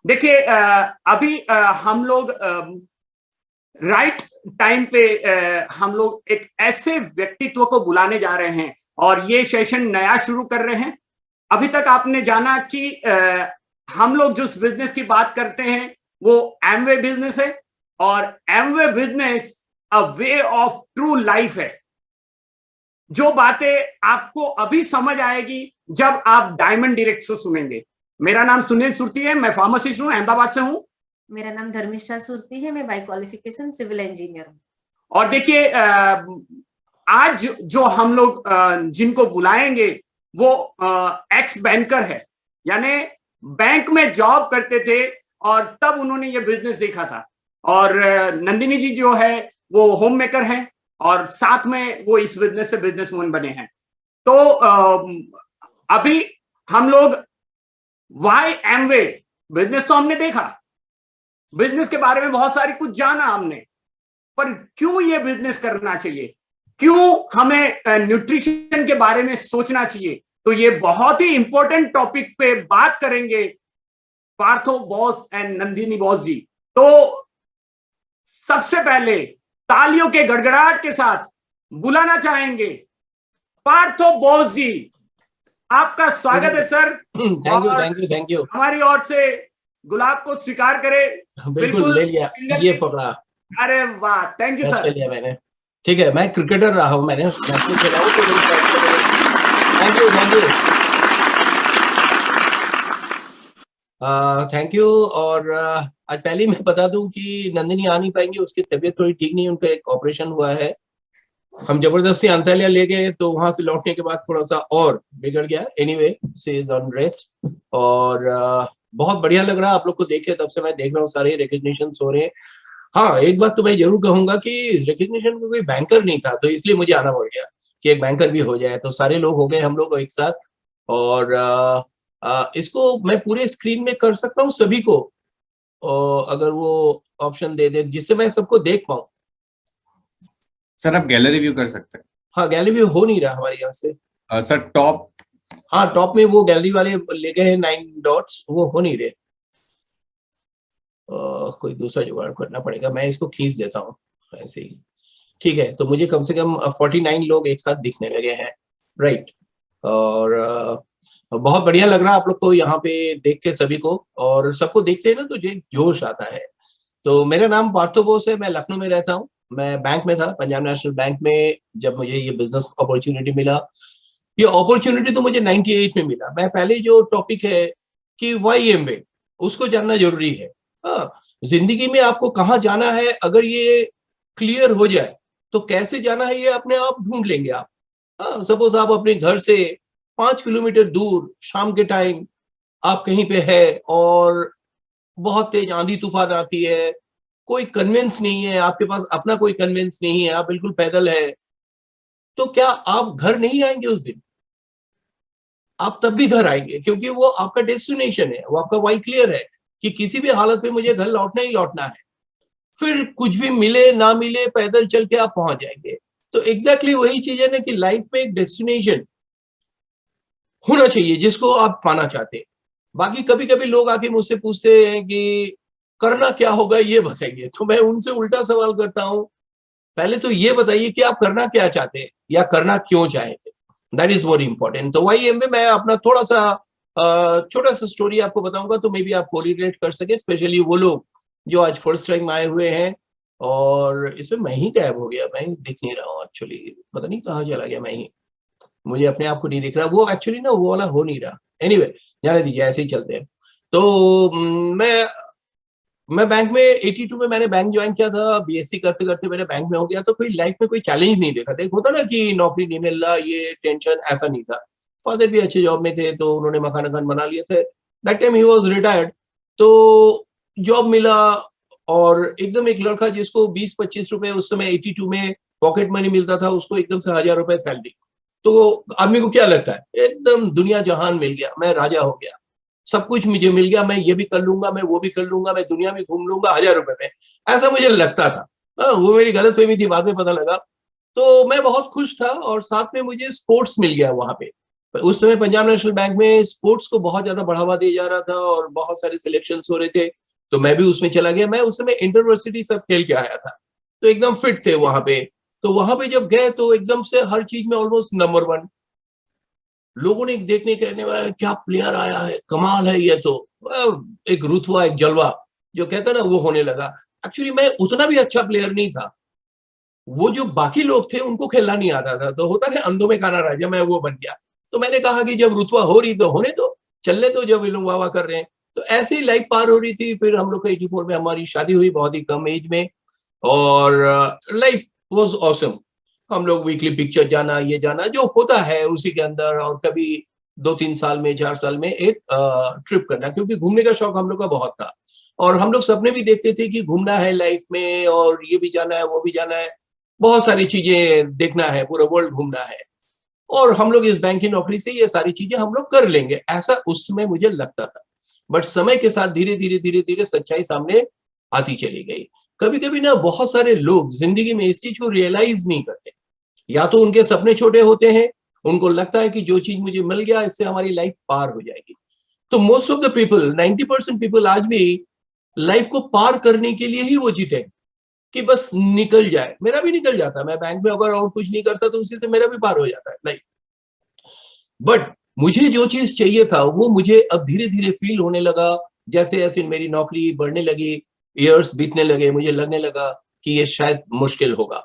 देखिए अभी हम लोग राइट टाइम पे हम लोग एक ऐसे व्यक्तित्व को बुलाने जा रहे हैं और ये सेशन नया शुरू कर रहे हैं। अभी तक आपने जाना कि हम लोग जिस बिजनेस की बात करते हैं वो एमवे बिजनेस है, और Amway business a way of true life है। जो बातें आपको अभी समझ आएगी जब आप डायमंड डायरेक्ट से सुनेंगे। मेरा नाम सुनील सुरती है, मैं फार्मासिस्ट हूँ, अहमदाबाद से हूँ। मेरा नाम धर्मिष्ठा सुरती है, मैं बाय क्वालिफिकेशन सिविल इंजीनियर हूँ। और देखिए आज जो हम लोग जिनको बुलाएंगे वो एक्स बैंकर है, यानी बैंक में जॉब करते थे और तब उन्होंने ये बिजनेस देखा था। और नंदिनी जी जो है वो होम मेकर हैं और साथ में वो इस बिजनेस से बिजनेसमैन बने हैं। तो अभी हम लोग वाई एमवे बिजनेस तो हमने देखा, बिजनेस के बारे में बहुत सारी कुछ जाना हमने, पर क्यों ये बिजनेस करना चाहिए, क्यों हमें न्यूट्रिशन के बारे में सोचना चाहिए, तो ये बहुत ही इंपॉर्टेंट टॉपिक पे बात करेंगे Partho boss and Nandini boss ji. तो सबसे पहले तालियों के गड़गड़ाहट के साथ बुलाना चाहेंगे पार्थो बॉस जी। आपका स्वागत है सर। Thank you. हमारी ओर से गुलाब को स्वीकार करें। बिल्कुल ले लिया, ये पकड़ा। अरे वाह, थैंक यू सर। ले लिया मैंने, ठीक है। मैं क्रिकेटर रहा हूँ, मैंने खेला हूँ। Thank you. और आज पहले मैं बता दूं कि नंदिनी आ नहीं पाएंगी, उसकी तबीयत थोड़ी ठीक नहीं है, उनका एक ऑपरेशन हुआ है। हम जबरदस्ती अंतालिया ले गए तो वहां से लौटने के बाद थोड़ा सा और बिगड़ गया। Anyway, she is on rest. और बहुत बढ़िया लग रहा है आप लोग को देख के, तब से मैं देख रहा हूँ सारे रिकग्निशन हो रहे हैं। हाँ, एक बात तो मैं जरूर कहूंगा कि रिकग्निशन में कोई बैंकर नहीं था, तो इसलिए मुझे आना पड़ गया कि एक बैंकर भी हो जाए। तो सारे लोग हो गए हम लोग एक साथ। और इसको मैं पूरे स्क्रीन में कर सकता हूँ सभी को, अगर वो ऑप्शन दे दे जिससे मैं सबको देख पाऊँ। सर आप गैलरी व्यू कर सकते हैं। हाँ, गैलरी व्यू हो नहीं रहा हमारे यहाँ से। सर टॉप, हाँ टॉप में वो गैलरी वाले ले गए हैं 9 डॉट्स, वो हो नहीं रहे। कोई दूसरा जुगाड़ करना पड़ेगा, मैं इसको खींच देता हूँ ऐसे ही। ठीक है, तो मुझे कम से कम 49 लोग एक साथ दिखने लगे हैं, राइट। और बहुत बढ़िया लग रहा है आप लोग को यहाँ पे देख के सभी को, और सबको देखते हैं ना तो जोश आता है। तो मेरा नाम पार्थो बोस है, मैं लखनऊ में रहता हूँ। मैं बैंक में था, पंजाब नेशनल बैंक में। जब मुझे ये बिजनेस अपॉर्चुनिटी मिला, ये अपॉर्चुनिटी तो मुझे 98 में मिला। मैं पहले जो टॉपिक है कि वाई एमवे, उसको जानना जरूरी है। हाँ, जिंदगी में आपको कहाँ जाना है, अगर ये क्लियर हो जाए तो कैसे जाना है ये अपने आप ढूंढ लेंगे आप। हाँ, सपोज आप अपने घर से 5 किलोमीटर दूर शाम के टाइम आप कहीं पे है और बहुत तेज आंधी तूफान आती है, कोई कन्वेंस नहीं है, आपके पास अपना कोई कन्वेंस नहीं है, आप बिल्कुल पैदल है, तो क्या आप घर नहीं आएंगे उस दिन? आप तब भी घर आएंगे, क्योंकि वो आपका डेस्टिनेशन है, वो आपका वाई क्लियर है कि किसी भी हालत में मुझे घर लौटना ही लौटना है। फिर कुछ भी मिले ना मिले, पैदल चल के आप पहुंच जाएंगे। तो एग्जैक्टली वही चीज है ना कि लाइफ में एक डेस्टिनेशन होना चाहिए जिसको आप पाना चाहते हैं। बाकी कभी कभी लोग आके मुझसे पूछते हैं कि करना क्या होगा ये बताइए, तो मैं उनसे उल्टा सवाल करता हूं, पहले तो ये बताइए कि आप करना क्या चाहते हैं या करना क्यों चाहेंगे। That is very important. तो वही में मैं अपना थोड़ा सा छोटा सा स्टोरी आपको बताऊंगा, तो मे बी आप कोरिलेट कर सके, स्पेशली वो लोग जो आज फर्स्ट टाइम आए हुए हैं। और इसमें मैं ही गायब हो गया, मैं दिख नहीं रहा हूँ एक्चुअली, पता नहीं कहाँ चला गया। मैं ही, मुझे अपने आप को नहीं दिख रहा, वो एक्चुअली ना वो वाला हो नहीं रहा। एनीवे, जाने दीजिए, ऐसे ही चलते हैं। तो मैं बैंक में 82 में मैंने बैंक ज्वाइन किया था। बीएससी करते करते मेरे बैंक में हो गया, तो कोई लाइफ में कोई चैलेंज नहीं देखा। देख होता ना कि नौकरी नहीं मिल रहा, ये टेंशन, ऐसा नहीं था। फादर भी अच्छे जॉब में थे, तो उन्होंने मकान बना लिए थे। That time he was retired, तो जॉब मिला। और एकदम एक लड़का जिसको 20-25 रुपए उस समय 82 में पॉकेट मनी मिलता था, उसको एकदम से 1000 रुपए सैलरी। तो आदमी को क्या लगता है, एकदम दुनिया जहान मिल गया, मैं राजा हो गया, सब कुछ मुझे मिल गया, मैं ये भी कर लूंगा, मैं वो भी कर लूंगा, मैं दुनिया में घूम लूंगा 1000 रुपए में, ऐसा मुझे लगता था। वो मेरी गलतफहमी थी, बाद में पता लगा। तो मैं बहुत खुश था, और साथ में मुझे स्पोर्ट्स मिल गया वहां पे। उस समय पंजाब नेशनल बैंक में स्पोर्ट्स को बहुत ज्यादा बढ़ावा दिया जा रहा था और बहुत सारे सिलेक्शंस हो रहे थे, तो मैं भी उसमें चला गया। मैं उस समय इंटरवर्सिटी सब खेल के आया था, तो एकदम फिट थे वहां पे। तो वहां पे जब गए तो एकदम से हर चीज में ऑलमोस्ट नंबर 1। लोगों ने देखने कहने वाला क्या प्लेयर आया है, कमाल है ये तो। एक रुतबा, एक जलवा जो कहता है ना, वो होने लगा। एक्चुअली मैं उतना भी अच्छा प्लेयर नहीं था, वो जो बाकी लोग थे उनको खेलना नहीं आता था, तो होता ना अंधों में खाना राजा, मैं वो बन गया। तो मैंने कहा कि जब रुतबा हो रही तो होने दो, चलने दो, जब ये लोग वाह कर रहे हैं। तो ऐसे ही लाइफ पार हो रही थी। फिर हम लोग का 84 में हमारी शादी हुई, बहुत ही कम एज में, और लाइफ वाज ऑसम। हम लोग वीकली पिक्चर जाना, ये जाना जो होता है उसी के अंदर, और कभी 2-3 साल में, 4 साल में एक ट्रिप करना, क्योंकि घूमने का शौक हम लोग का बहुत था। और हम लोग सपने भी देखते थे कि घूमना है लाइफ में, और ये भी जाना है, वो भी जाना है, बहुत सारी चीजें देखना है, पूरा वर्ल्ड घूमना है। और हम लोग इस बैंक की नौकरी से ये सारी चीजें हम लोग कर लेंगे, ऐसा उस समय मुझे लगता था। बट समय के साथ धीरे धीरे धीरे धीरे सच्चाई सामने आती चली गई। कभी कभी ना बहुत सारे लोग जिंदगी में इस चीज को रियलाइज नहीं करते, या तो उनके सपने छोटे होते हैं, उनको लगता है कि जो चीज मुझे मिल गया इससे हमारी लाइफ पार हो जाएगी। तो most of the people, 90% people आज भी लाइफ को पार करने के लिए ही वो जीते, कि बस निकल जाए। मेरा भी निकल जाता, मैं बैंक में अगर और कुछ नहीं करता तो उसी से मेरा भी पार हो जाता है लाइफ। बट मुझे जो चीज चाहिए था वो मुझे अब धीरे धीरे फील होने लगा। जैसे जैसे मेरी नौकरी बढ़ने लगी, ईयर्स बीतने लगे, मुझे लगने लगा कि ये शायद मुश्किल होगा।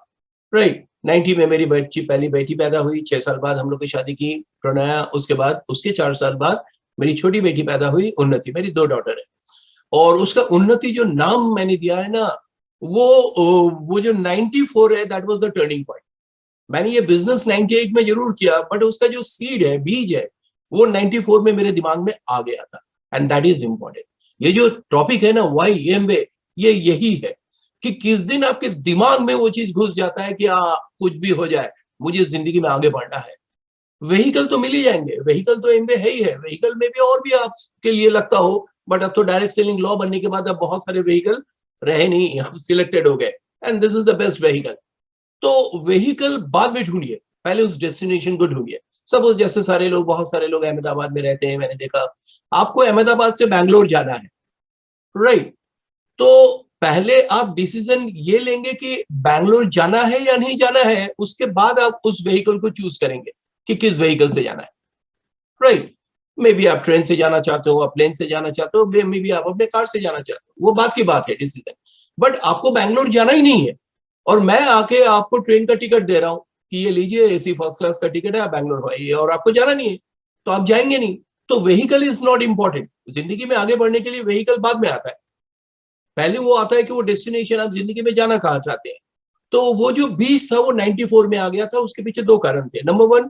राइट, 90 में मेरी पहली बेटी पैदा हुई। 6 साल बाद हम लोग की शादी की, प्रणया। उसके बाद उसके 4 साल बाद मेरी छोटी बेटी पैदा हुई, उन्नति। मेरी 2 डॉटर है, और उसका उन्नति जो नाम मैंने दिया है ना, वो जो 94 है, that was the turning point. मैंने ये बिजनेस 98 में जरूर किया, बट उसका जो सीड है, बीज है, वो 94 में मेरे दिमाग में आ गया था, एंड दैट इज इंपॉर्टेंट। ये जो टॉपिक है ना, वाई एम वे, ये यही है कि किस दिन आपके दिमाग में वो चीज घुस जाता है कि कुछ भी हो जाए, मुझे जिंदगी में आगे बढ़ना है। व्हीकल तो मिल ही जाएंगे, व्हीकल तो एम वे है ही है, व्हीकल में भी और भी आपके लिए लगता हो, बट अब तो डायरेक्ट सेलिंग लॉ बनने के बाद अब बहुत सारे व्हीकल रहे नहीं, आप सिलेक्टेड हो गए, and this is the best vehicle. तो व्हीकल बाद में ढूंढिए, पहले उस डेस्टिनेशन को ढूंढिए। सपोज जैसे सारे लोग, बहुत सारे लोग अहमदाबाद में रहते हैं, मैंने देखा, आपको अहमदाबाद से बैंगलोर जाना है, राइट? तो पहले आप डिसीजन ये लेंगे कि बैंगलोर जाना है या नहीं जाना है, उसके बाद आप उस व्हीकल को चूज करेंगे कि किस व्हीकल से जाना है, राइट? मे बी आप ट्रेन से जाना चाहते हो, आप प्लेन से जाना चाहते हो, मे बी आप अपने कार से जाना चाहते हो, वो बात की बात है, डिसीजन। बट आपको बैंगलोर जाना ही नहीं है, और मैं आके आपको ट्रेन का टिकट दे रहा हूं कि ये लीजिए, एसी फर्स्ट क्लास का टिकट है, आप बैंगलोर आइए, और आपको जाना नहीं है, तो आप जाएंगे नहीं। तो व्हीकल इज नॉट इंपॉर्टेंट। जिंदगी में आगे बढ़ने के लिए व्हीकल बाद में आता है, पहले वो आता है कि वो डेस्टिनेशन, आप जिंदगी में जाना कहाँ चाहते हैं। तो वो जो 20 था वो 94 में आ गया था। उसके पीछे 2 कारण थे। नंबर 1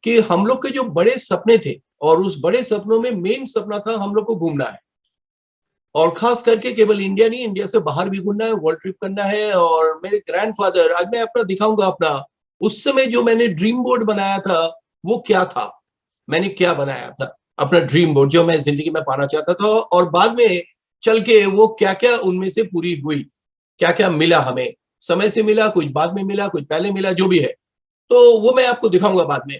कि हम लोग के जो बड़े सपने थे, और उस बड़े सपनों में मेन सपना था हम लोग को घूमना है, और खास करके केवल इंडिया नहीं, इंडिया से बाहर भी घूमना है, वर्ल्ड ट्रिप करना है। और मेरे ग्रैंडफादर, आज मैं अपना दिखाऊंगा अपना, उस समय जो मैंने ड्रीम बोर्ड बनाया था वो क्या था, मैंने क्या बनाया था अपना ड्रीम बोर्ड, जो मैं जिंदगी में पाना चाहता था, और बाद में चल के वो क्या क्या उनमें से पूरी हुई, क्या क्या मिला हमें, समय से मिला, कुछ बाद में मिला, कुछ पहले मिला, जो भी है, तो वो मैं आपको दिखाऊंगा बाद में।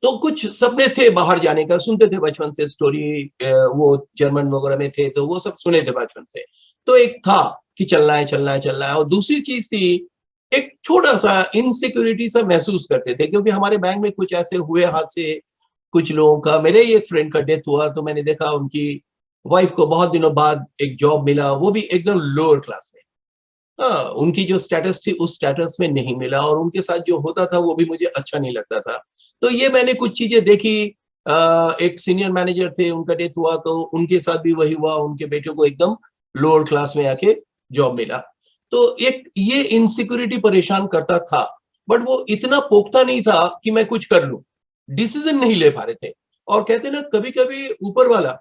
तो कुछ सपने थे बाहर जाने का, सुनते थे बचपन से स्टोरी, वो जर्मन वगैरह में थे तो वो सब सुने थे बचपन से। तो एक था कि चलना है, चलना है, चलना है। और दूसरी चीज थी, एक छोटा सा इनसिक्योरिटी सा महसूस करते थे, क्योंकि हमारे बैंक में कुछ ऐसे हुए हादसे, कुछ लोगों का, मेरे ही एक फ्रेंड का डेथ हुआ, तो मैंने देखा उनकी वाइफ को बहुत दिनों बाद एक जॉब मिला, वो भी एकदम लोअर क्लास में। हाँ, उनकी जो स्टेटस थी उस स्टेटस में नहीं मिला, और उनके साथ जो होता था वो भी मुझे अच्छा नहीं लगता था। तो ये मैंने कुछ चीजें देखी। एक सीनियर मैनेजर थे, उनका डेथ हुआ, तो उनके साथ भी वही हुआ, उनके बेटे को एकदम लोअर क्लास में आके जॉब मिला। तो एक ये इनसिक्योरिटी परेशान करता था, बट वो इतना पोख्ता नहीं था कि मैं कुछ कर लूं, डिसीजन नहीं ले पा रहे थे। और कहते ना, कभी कभी ऊपर वाला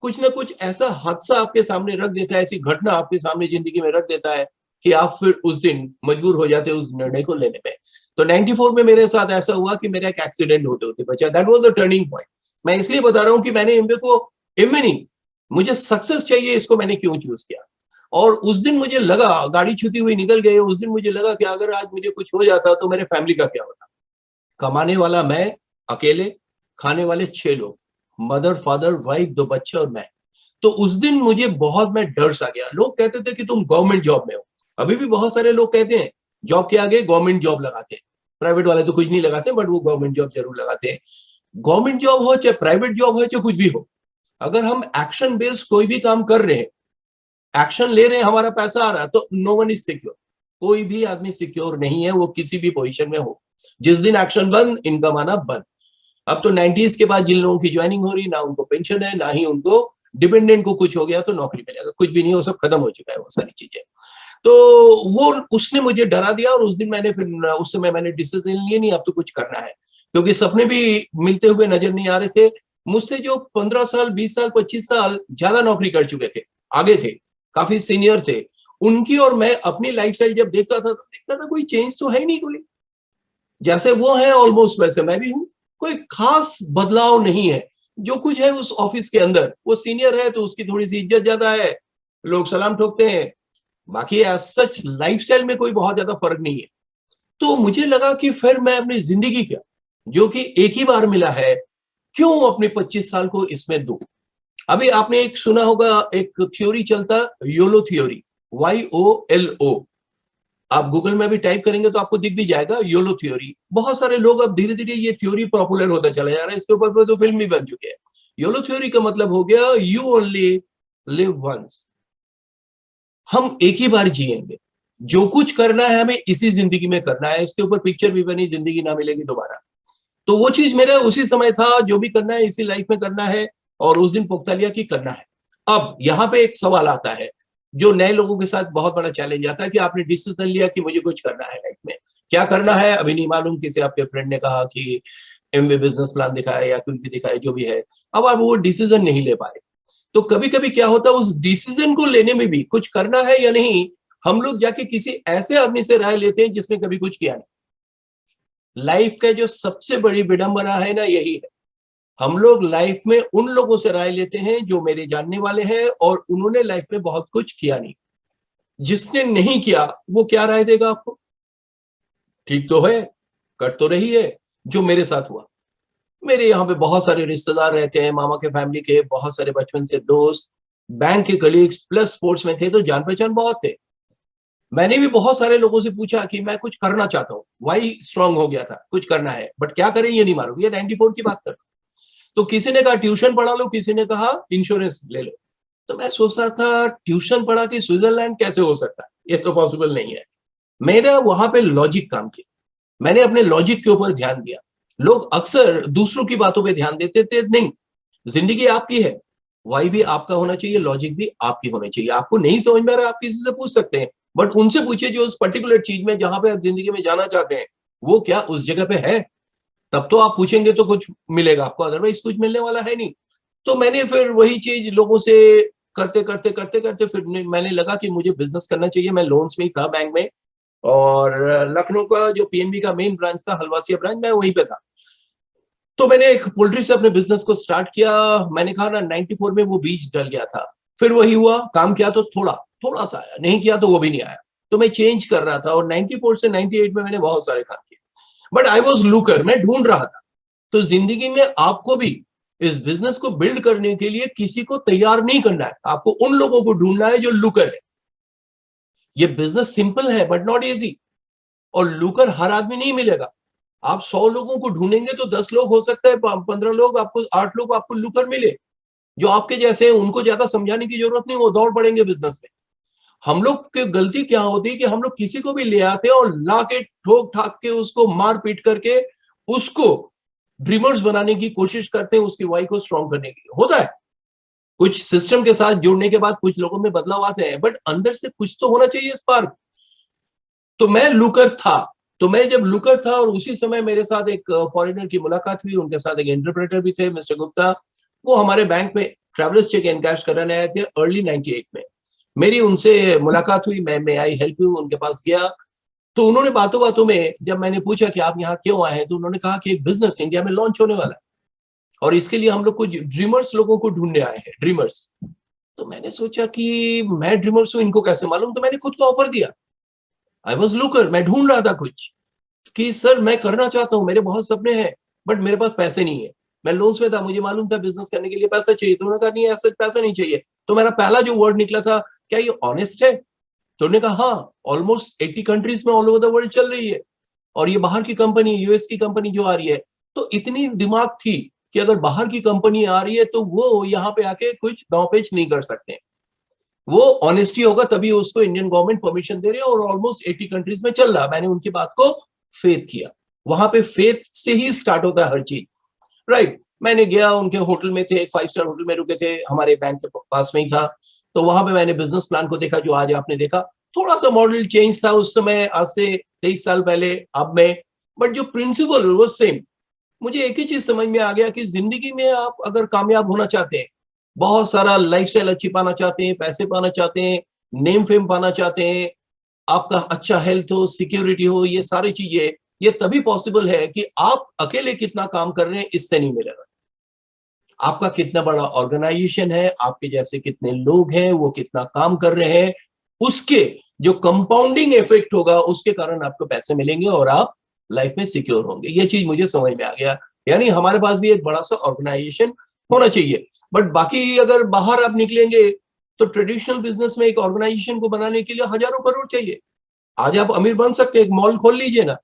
कुछ ना कुछ ऐसा हादसा आपके सामने रख देता है, ऐसी घटना आपके सामने जिंदगी में रख देता है कि आप फिर उस दिन मजबूर हो जाते हैं उस निर्णय को लेने में। तो 94 में मेरे साथ ऐसा हुआ कि मेरा एक एक्सीडेंट होते होते बचा। That was the turning point. मैं इसलिए बता रहा हूं कि मैंने एमबीए को, एमबीए नहीं, मुझे सक्सेस चाहिए, इसको मैंने क्यों चूज किया। और उस दिन मुझे लगा, गाड़ी छूती हुई निकल गई, उस दिन मुझे लगा कि अगर आज मुझे कुछ हो जाता तो मेरे फैमिली का क्या होता। कमाने वाला मैं, अकेले, खाने वाले 6 लोग, मदर, फादर, वाइफ, 2 बच्चे और मैं। तो उस दिन मुझे बहुत मैं डर सा गया। लोग कहते थे कि तुम गवर्नमेंट जॉब में हो। अभी भी बहुत सारे लोग कहते हैं जॉब के आगे गवर्नमेंट जॉब लगाते हैं। प्राइवेट वाले तो कुछ नहीं लगाते, बट वो गवर्नमेंट जॉब जरूर लगाते हैं। गवर्नमेंट जॉब हो चाहे प्राइवेट जॉब हो चाहे कुछ भी हो, अगर हम एक्शन बेस्ड कोई भी काम कर रहे हैं, एक्शन ले रहे हैं, हमारा पैसा आ रहा है, तो नो वन इज सिक्योर। कोई भी आदमी सिक्योर नहीं है, वो किसी भी पोजीशन में हो। जिस दिन एक्शन बंद, इनकम आना बंद। अब तो 90s के बाद जिन लोगों की ज्वाइनिंग हो रही, ना उनको पेंशन है, ना ही उनको डिपेंडेंट को कुछ हो गया तो नौकरी मिलेगा। कुछ भी नहीं, वो सब खत्म हो चुका है, वो सारी चीजें। तो वो उसने मुझे डरा दिया, और उस दिन मैंने फिर उस समय मैंने डिसीजन लिया, नहीं अब तो कुछ करना है, क्योंकि सपने भी मिलते हुए नजर नहीं आ रहे थे। मुझसे जो 15 साल, 20 साल, 25 साल ज्यादा नौकरी कर चुके थे, आगे थे, काफी सीनियर थे, उनकी और मैं अपनी लाइफस्टाइल जब देखता था तो देखता था कोई चेंज तो है नहीं। कोई जैसे वो है ऑलमोस्ट वैसे मैं भी हूं, कोई खास बदलाव नहीं है। जो कुछ है उस ऑफिस के अंदर, वो सीनियर है तो उसकी थोड़ी सी इज्जत ज्यादा है, लोग सलाम ठोकते हैं, बाकी एज सच लाइफस्टाइल में कोई बहुत ज्यादा फर्क नहीं है। तो मुझे लगा कि फिर मैं अपनी जिंदगी क्या, जो कि एक ही बार मिला है, क्यों अपने 25 साल को इसमें दूं। अभी आपने एक सुना होगा, एक थ्योरी चलता, योलो थ्योरी, YOLO। आप गूगल में भी टाइप करेंगे तो आपको दिख भी जाएगा योलो थ्योरी। बहुत सारे लोग अब धीरे धीरे ये थ्योरी पॉपुलर होता चला जा रहा है, इसके ऊपर तो फिल्म भी बन चुके हैं। योलो थ्योरी का मतलब हो गया यू ओनली लिव वंस। हम एक ही बार जिएंगे, जो कुछ करना है हमें इसी जिंदगी में करना है। इसके ऊपर पिक्चर भी बनी, जिंदगी ना मिलेगी दोबारा। तो वो चीज मेरा उसी समय था, जो भी करना है इसी लाइफ में करना है, और उस दिन पुख्ता लिया कि करना है। अब यहाँ पे एक सवाल आता है, जो नए लोगों के साथ बहुत बड़ा चैलेंज आता है, कि आपने डिसीजन लिया कि मुझे कुछ करना है लाइफ में, क्या करना है अभी नहीं मालूम। किसी आपके फ्रेंड ने कहा कि MBA बिजनेस प्लान दिखाया या कुछ भी दिखाया, जो भी है, अब आप वो डिसीजन नहीं ले पाए। तो कभी कभी क्या होता है, उस डिसीजन को लेने में भी, कुछ करना है या नहीं, हम लोग जाके किसी ऐसे आदमी से राय लेते हैं जिसने कभी कुछ किया नहीं। लाइफ का जो सबसे बड़ी विडंबना है ना, यही है। हम लोग लाइफ में उन लोगों से राय लेते हैं जो मेरे जानने वाले हैं, और उन्होंने लाइफ में बहुत कुछ किया नहीं। जिसने नहीं किया वो क्या राय देगा आपको? ठीक तो है, कर तो रही है। जो मेरे साथ हुआ, मेरे यहाँ पे बहुत सारे रिश्तेदार रहते हैं, मामा के फैमिली के, बहुत सारे बचपन से दोस्त, बैंक के कलीग्स, प्लस स्पोर्ट्स में थे, तो जान पहचान बहुत थे। मैंने भी बहुत सारे लोगों से पूछा कि मैं कुछ करना चाहता हूँ, वाई स्ट्रांग हो गया था, कुछ करना है, बट क्या करें ये नहीं मालूम। ये 94 की बात कर, तो किसी ने कहा ट्यूशन पढ़ा लो, किसी ने कहा इंश्योरेंस ले लो। तो मैं सोच रहा था ट्यूशन पढ़ा के स्विट्जरलैंड कैसे हो सकता है, ये तो पॉसिबल नहीं है। मेरा वहां पे लॉजिक काम किया, मैंने अपने लॉजिक के ऊपर ध्यान दिया। लोग अक्सर दूसरों की बातों पे ध्यान देते थे, नहीं, जिंदगी आपकी है, वाई भी आपका होना चाहिए, लॉजिक भी आपकी होनी चाहिए। आपको नहीं समझ में आ रहा, आप किसी से पूछ सकते हैं, बट उनसे पूछिए जो उस पर्टिकुलर चीज में, जहां पे आप जिंदगी में जाना चाहते हैं, वो क्या उस जगह पे है, तब तो आप पूछेंगे तो कुछ मिलेगा आपको, अदरवाइज कुछ मिलने वाला है नहीं। तो मैंने फिर वही चीज लोगों से करते करते करते करते फिर मैंने लगा कि मुझे बिजनेस करना चाहिए। मैं लोन्स में ही था बैंक में, और लखनऊ का जो PNB का मेन ब्रांच था, हलवासिया ब्रांच, मैं वहीं पे था। तो मैंने एक पोल्ट्री से अपने बिजनेस को स्टार्ट किया। मैंने कहा ना, 94 में वो बीज डल गया था। फिर वही हुआ, काम किया तो थोड़ा थोड़ा सा आया, नहीं किया तो वो भी नहीं आया। तो मैं चेंज कर रहा था, और 94 से 98 में मैंने बहुत सारे काम किए, बट आई वॉज लुकर, मैं ढूंढ रहा था। तो जिंदगी में आपको भी इस बिजनेस को बिल्ड करने के लिए किसी को तैयार नहीं करना है, आपको उन लोगों को ढूंढना है जो लुकर है। ये बिजनेस सिंपल है बट नॉट इजी, और लुकर हर आदमी नहीं मिलेगा। आप 100 लोगों को ढूंढेंगे तो 10 लोग हो सकता है, 15 लोग आपको, 8 लोग आपको लुकर मिले जो आपके जैसे हैं। उनको ज्यादा समझाने की जरूरत नहीं, वो दौड़ पड़ेंगे बिजनेस में। हम लोग की गलती क्या होती है कि हम लोग किसी को भी ले आते हैं और ला के ठोक ठाक के, उसको मार पीट करके, उसको ड्रीमर्स बनाने की कोशिश करते हैं, उसकी वाई को स्ट्रॉन्ग करने की। होता है कुछ सिस्टम के साथ जुड़ने के बाद कुछ लोगों में बदलाव आते हैं, बट अंदर से कुछ तो होना चाहिए स्पार्क। तो मैं लुकर था। तो मैं जब लुकर था, और उसी समय मेरे साथ एक फॉरेनर की मुलाकात हुई, उनके साथ एक इंटरप्रेटर भी थे, मिस्टर गुप्ता। वो हमारे बैंक में ट्रैवलर्स चेक एनकैश कराने आए थे अर्ली 98 में। मेरी उनसे मुलाकात हुई, मैं आई हेल्प यू, उनके पास गया। तो उन्होंने बातों बातों में, जब मैंने पूछा कि आप यहाँ क्यों आए हैं, तो उन्होंने कहा कि एक बिजनेस इंडिया में लॉन्च होने वाला है, और इसके लिए हम लोग कुछ ड्रीमर्स लोगों को ढूंढने आए हैं, ड्रीमर्स। तो मैंने सोचा कि मैं ड्रीमर्स हूं, इनको कैसे मालूम, तो मैंने खुद को ऑफर दिया। आई वॉज लुकर, मैं ढूंढ रहा था कुछ, कि सर मैं करना चाहता हूं, मेरे बहुत सपने हैं, बट मेरे पास पैसे नहीं है, मैं लोन्स में था, मुझे मालूम था बिजनेस करने के लिए पैसा चाहिए, तो उन्होंने कहा नहीं ऐसा पैसा नहीं चाहिए। तो मेरा पहला जो वर्ड निकला था, क्या ये ऑनेस्ट है? तो उन्होंने कहा हाँ, ऑलमोस्ट 80 कंट्रीज में ऑल ओवर द वर्ल्ड चल रही है, और ये बाहर की कंपनी, यूएस की कंपनी जो आ रही है। तो इतनी दिमाग थी कि अगर बाहर की कंपनी आ रही है तो वो यहाँ पे आके कुछ दांव पेच नहीं कर सकते, वो ऑनेस्टी होगा तभी उसको इंडियन गवर्नमेंट परमिशन दे रही है, और ऑलमोस्ट 80 कंट्रीज में चल रहा। मैंने उनकी बात को फेथ किया, वहां पे फेथ से ही स्टार्ट होता है हर चीज, राइट। मैंने गया, उनके होटल में थे, एक 5 स्टार होटल में रुके थे, हमारे बैंक के पास में ही था। तो वहां पे मैंने बिजनेस प्लान को देखा, जो आज आपने देखा। थोड़ा सा मॉडल चेंज था उस समय, आज से 23 साल पहले, अब में, बट जो प्रिंसिपल वो सेम। मुझे एक ही चीज समझ में आ गया कि जिंदगी में आप अगर कामयाब होना चाहते हैं, बहुत सारा लाइफस्टाइल अच्छी पाना चाहते हैं, पैसे पाना चाहते हैं, नेम फेम पाना चाहते हैं, आपका अच्छा हेल्थ हो, सिक्योरिटी हो, ये सारी चीजें, ये तभी पॉसिबल है कि आप अकेले कितना काम कर रहे हैं इससे नहीं मिलेगा। आपका कितना बड़ा ऑर्गेनाइजेशन है, आपके जैसे कितने लोग हैं, वो कितना काम कर रहे हैं, उसके जो कंपाउंडिंग इफेक्ट होगा, उसके कारण आपको पैसे मिलेंगे और आप लाइफ में सिक्योर होंगे। ये चीज मुझे समझ में आ गया। यानी हमारे पास भी एक बड़ा सा ऑर्गेनाइजेशन होना चाहिए, बट बाकी अगर बाहर आप निकलेंगे तो ट्रेडिशनल बिजनेस में एक ऑर्गेनाइजेशन को बनाने के लिए हजारों करोड़ चाहिए। आज आप अमीर बन सकते हैं, एक मॉल खोल लीजिए ना,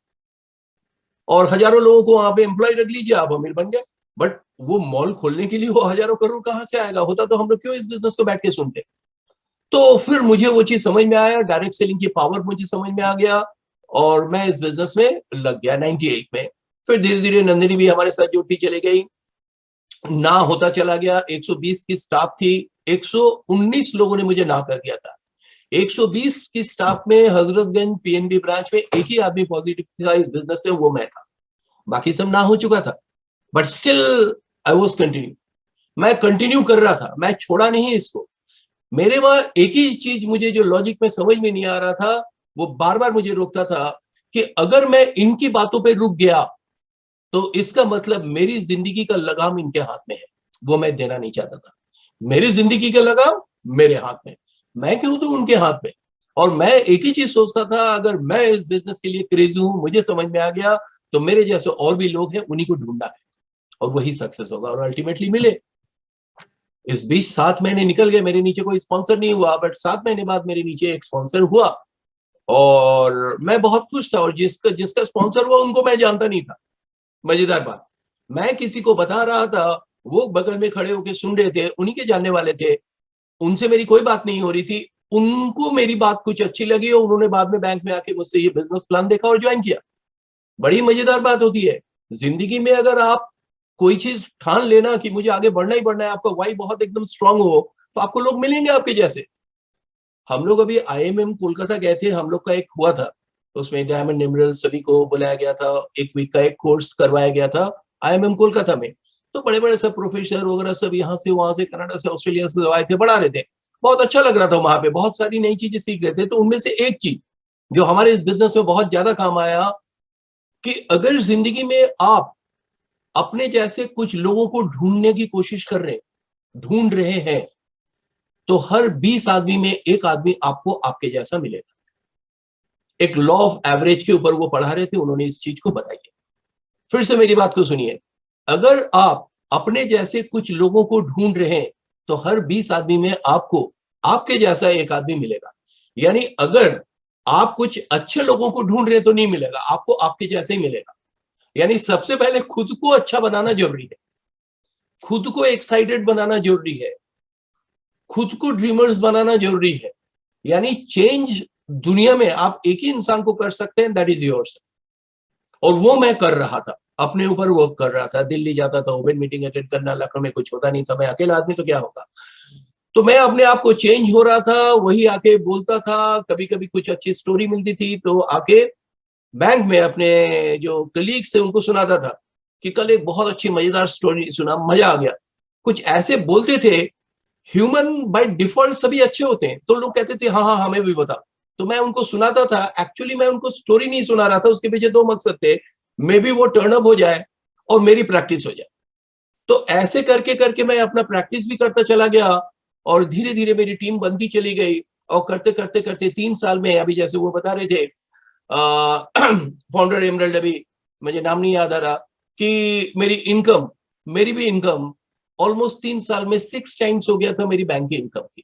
और हजारों लोगों को वहां पे एम्प्लॉय रख लीजिए, आप अमीर बन गए। बट वो मॉल खोलने के लिए वो हजारों करोड़ कहां से आएगा? होता तो हम लोग क्यों इस बिजनेस को बैठ के सुनते? तो फिर मुझे वो चीज समझ में आया, डायरेक्ट सेलिंग की पावर मुझे समझ में आ गया, और मैं इस बिजनेस में लग गया 98 में। फिर धीरे धीरे नंदिनी भी हमारे साथ जुड़ती चली गई, ना होता चला गया। 120 की स्टाफ थी, 119 लोगों ने मुझे ना कर दिया था। 120 की स्टाफ में हजरतगंज पीएनबी ब्रांच में एक ही आदमी पॉजिटिव था इस बिजनेस से, वो मैं था, बाकी सब ना हो चुका था। But still I was continue, मैं कंटिन्यू कर रहा था, मैं छोड़ा नहीं इसको। मेरे वहां एक ही चीज मुझे जो लॉजिक में समझ में नहीं आ रहा था, वो बार बार मुझे रोकता था कि अगर मैं इनकी बातों पे रुक गया तो इसका मतलब मेरी जिंदगी का लगाम इनके हाथ में है, वो मैं देना नहीं चाहता था। मेरी जिंदगी का लगाम मेरे हाथ में, मैं क्यों दूं उनके हाथ में? और मैं एक ही चीज सोचता था, अगर मैं इस बिजनेस के लिए क्रेजी हूं, मुझे समझ में आ गया, तो मेरे जैसे और भी लोग हैं, उन्हीं को ढूंढना है, और वही सक्सेस होगा, और अल्टीमेटली मिले। इस बीच 7 महीने निकल गए, मेरे नीचे कोई स्पॉन्सर नहीं हुआ, बट 7 महीने बाद मेरे नीचे एक स्पॉन्सर हुआ, और मैं बहुत खुश था। और जिसका जिसका स्पॉन्सर हुआ उनको मैं जानता नहीं था। मजेदार बात, मैं किसी को बता रहा था, वो बगल में खड़े होकर सुन रहे थे, उन्हीं के जानने वाले थे, उनसे मेरी कोई बात नहीं हो रही थी, उनको मेरी बात कुछ अच्छी लगी और उन्होंने बाद में बैंक में आके मुझसे ये बिजनेस प्लान देखा और ज्वाइन किया। बड़ी मजेदार बात होती है जिंदगी में, अगर आप कोई चीज ठान लेना कि मुझे आगे बढ़ना ही बढ़ना है, आपका वाई बहुत एकदम स्ट्रांग हो, तो आपको लोग मिलेंगे आपके जैसे। हम लोग अभी IIM कोलकाता गए थे, हम लोग का एक हुआ था, उसमें डायमंड एमरल्ड सभी को बुलाया गया था, एक वीक का एक कोर्स करवाया गया था IIM कोलकाता में। तो बड़े बड़े सब प्रोफेसर वगैरह सब यहाँ से वहां से, कनाडा से, ऑस्ट्रेलिया से आए थे, बढ़ा रहे थे, बहुत अच्छा लग रहा था। वहां पे बहुत सारी नई चीजें सीख रहे थे। तो उनमें से एक चीज जो हमारे इस बिजनेस में बहुत ज्यादा काम आया, कि अगर जिंदगी में आप अपने जैसे कुछ लोगों को ढूंढने की कोशिश कर रहे हैं, ढूंढ रहे हैं, तो हर 20 आदमी में एक आदमी आपको आपके जैसा मिलेगा। एक लॉ ऑफ एवरेज के ऊपर वो पढ़ा रहे थे, उन्होंने इस चीज को बताई है। फिर से मेरी बात को सुनिए, अगर आप अपने जैसे कुछ लोगों को ढूंढ रहे हैं, तो हर 20 आदमी में आपको आपके जैसा एक आदमी मिलेगा। यानी अगर आप कुछ अच्छे लोगों को ढूंढ रहे हैं तो नहीं मिलेगा, आपको आपके जैसे ही मिलेगा। यानी सबसे पहले खुद को अच्छा बनाना जरूरी है, खुद को एक्साइटेड बनाना जरूरी है, खुद को ड्रीमर्स बनाना जरूरी है। यानी चेंज दुनिया में आप एक ही इंसान को कर सकते हैं, दैट इज योर्स। और वो मैं कर रहा था, अपने ऊपर वर्क कर रहा था। दिल्ली जाता था, ओपन मीटिंग अटेंड करना, लखनऊ में कुछ होता नहीं था, मैं अकेला आदमी तो क्या होगा। तो मैं अपने आप को चेंज हो रहा था, वही आके बोलता था। कभी कभी कुछ अच्छी स्टोरी मिलती थी तो आके बैंक में अपने जो कलीग्स थे उनको सुनाता था कि कल एक बहुत अच्छी मजेदार स्टोरी सुना, मजा आ गया। कुछ ऐसे बोलते थे, ह्यूमन बाय डिफॉल्ट सभी अच्छे होते हैं, तो लोग कहते थे हाँ हाँ हमें भी बता। तो मैं उनको सुनाता था, एक्चुअली मैं उनको स्टोरी नहीं सुना रहा था, उसके पीछे 2 मकसद थे, मे बी वो टर्न अप हो जाए और मेरी प्रैक्टिस हो जाए। तो ऐसे करके करके मैं अपना प्रैक्टिस भी करता चला गया, और धीरे धीरे मेरी टीम बनती चली गई। और करते करते करते 3 साल में, अभी जैसे वो बता रहे थे फाउंडर एमरल्ड, अभी मुझे नाम नहीं याद आ रहा, कि मेरी भी इनकम ऑलमोस्ट 3 साल में 6 टाइम्स हो गया था मेरी बैंक की इनकम की।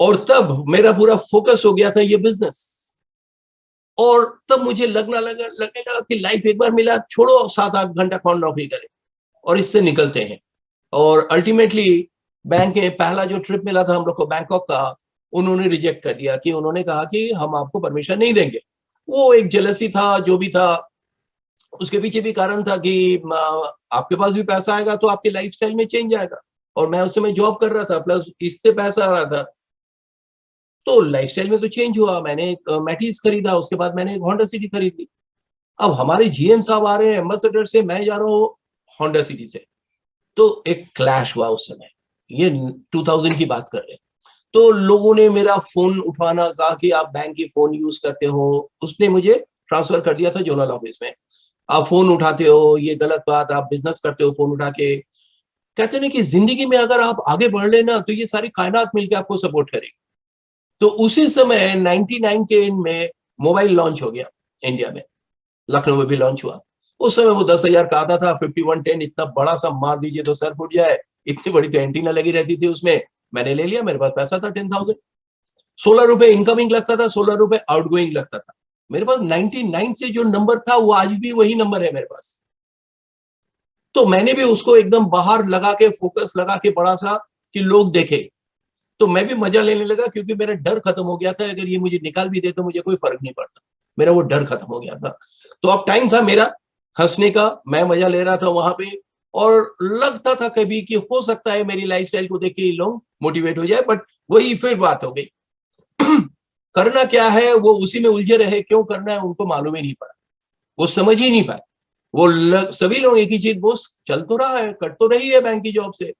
और तब मेरा पूरा फोकस हो गया था ये बिजनेस। और तब मुझे लगने लगा कि लाइफ एक बार मिला, छोड़ो 7-8 घंटा कौन नौकरी करे और इससे निकलते हैं। और अल्टीमेटली बैंक में पहला जो ट्रिप मिला था हम लोग को बैंकॉक का, उन्होंने रिजेक्ट कर दिया कि उन्होंने कहा कि हम आपको परमिशन नहीं देंगे। वो एक जेलसी था, जो भी था, उसके पीछे भी कारण था कि आपके पास भी पैसा आएगा तो आपके लाइफस्टाइल में चेंज आएगा। और मैं उस समय जॉब कर रहा था, प्लस इससे पैसा आ रहा था, तो लाइफस्टाइल में तो चेंज हुआ। मैंने एक मैटिस खरीदा, उसके बाद मैंने एक होंडा सिटी खरीदी। अब हमारे जीएम साहब आ रहे हैं एम्बेसडर से, मैं जा रहा हूँ होंडा सिटी से, तो एक क्लैश हुआ उस समय। ये 2000 की बात कर रहे हैं। तो लोगों ने मेरा फोन उठाना, कहा कि आप बैंक की फोन यूज करते हो। उसने मुझे ट्रांसफर कर दिया था जोनल ऑफिस में। आप फोन उठाते हो, ये गलत बात, आप बिजनेस करते हो फोन उठा के। कहते हैं कि जिंदगी में अगर आप आगे बढ़ लेना तो ये सारी कायनात मिलकर आपको सपोर्ट करेगी। तो उसी समय 99 के एंड में मोबाइल लॉन्च हो गया इंडिया में, लखनऊ में भी लॉन्च हुआ। उस समय वो 10,000 का आता था, 5110, इतना बड़ा सा मार दीजिए तो सर फूट जाए, इतनी बड़ी तो एंटीना लगी रहती थी उसमें। मैंने ले लिया, मेरे पास पैसा था 10,000। 16 रुपए इनकमिंग लगता था, 16 रुपए आउटगोइंग लगता था। मेरे पास 99 से जो नंबर था वो आज भी वही नंबर है मेरे पास। तो मैंने भी उसको एकदम बाहर लगा के, फोकस लगा के बड़ा सा, कि लोग देखे। तो मैं भी मजा लेने लगा, क्योंकि मेरा डर खत्म हो गया था, अगर ये मुझे निकाल भी दे तो मुझे कोई फर्क नहीं पड़ता। मेरा वो डर खत्म हो गया था। तो अब टाइम था मेरा हंसने का, मैं मजा ले रहा था वहां पे। और लगता था कभी कि हो सकता है मेरी लाइफस्टाइल को देख के लोग मोटिवेट हो जाए, बट वही फिर बात हो गई। करना क्या है वो उसी में उलझे रहे, क्यों करना है उनको मालूम ही नहीं पड़ा, वो समझ ही नहीं पाए। सभी लोग एक ही चीज, बोस चल तो रहा है, कट तो रही है बैंक की जॉब से,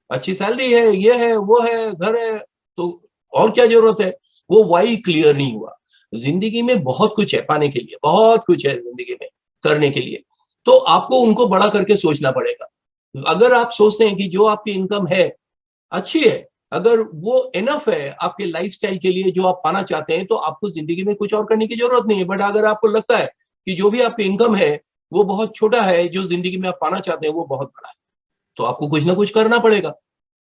अच्छी सैलरी है, ये है, वो है, घर है, तो और क्या जरूरत है। वो वाई क्लियर नहीं हुआ। जिंदगी में बहुत कुछ है पाने के लिए, बहुत कुछ है जिंदगी में करने के लिए। तो आपको उनको बड़ा करके सोचना पड़ेगा। अगर आप सोचते हैं कि जो आपकी इनकम है अच्छी है, अगर वो इनफ है आपके लाइफस्टाइल के लिए जो आप पाना चाहते हैं, तो आपको जिंदगी में कुछ और करने की जरूरत नहीं है। बट अगर आपको लगता है कि जो भी आपकी इनकम है वो बहुत छोटा है, जो जिंदगी में आप पाना चाहते हैं वो बहुत बड़ा है, तो आपको कुछ ना कुछ करना पड़ेगा।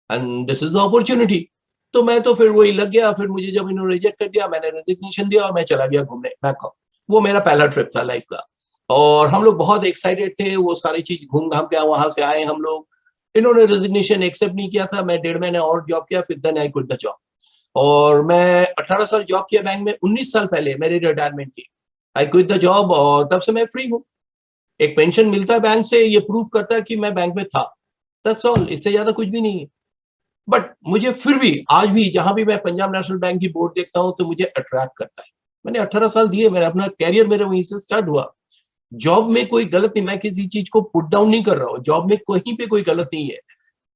And this is the opportunity. तो मैं तो फिर वही लग गया। फिर मुझे जब इन्होंने रिजेक्ट कर दिया, मैंने रेजिग्नेशन दिया और मैं चला गया घूमने बैंकॉक। वो मेरा पहला ट्रिप था लाइफ का, और हम लोग बहुत एक्साइटेड थे। वो सारी चीज घूम घाम के वहां से आए हम लोग। इन्होंने रेजिग्नेशन एक्सेप्ट नहीं किया था। मैं 1.5 महीने और जॉब किया, फिर then I quit the job. और मैं 18 साल जॉब किया बैंक में। 19 साल पहले मेरी रिटायरमेंट की, आई क्विट द जॉब, और तब से मैं फ्री हूँ। एक पेंशन मिलता है बैंक से, ये प्रूव करता है कि मैं बैंक में था, दैट्स ऑल, इससे ज्यादा कुछ भी नहीं है। बट मुझे फिर भी आज भी जहां भी मैं पंजाब नेशनल बैंक की बोर्ड देखता हूं तो मुझे अट्रैक्ट करता है। मैंने 18 साल दिए, मेरा अपना कैरियर मेरा वहीं से स्टार्ट हुआ। जॉब में कोई गलत नहीं, मैं किसी चीज को पुट डाउन नहीं कर रहा हूं, जॉब में कहीं पे कोई गलत नहीं है।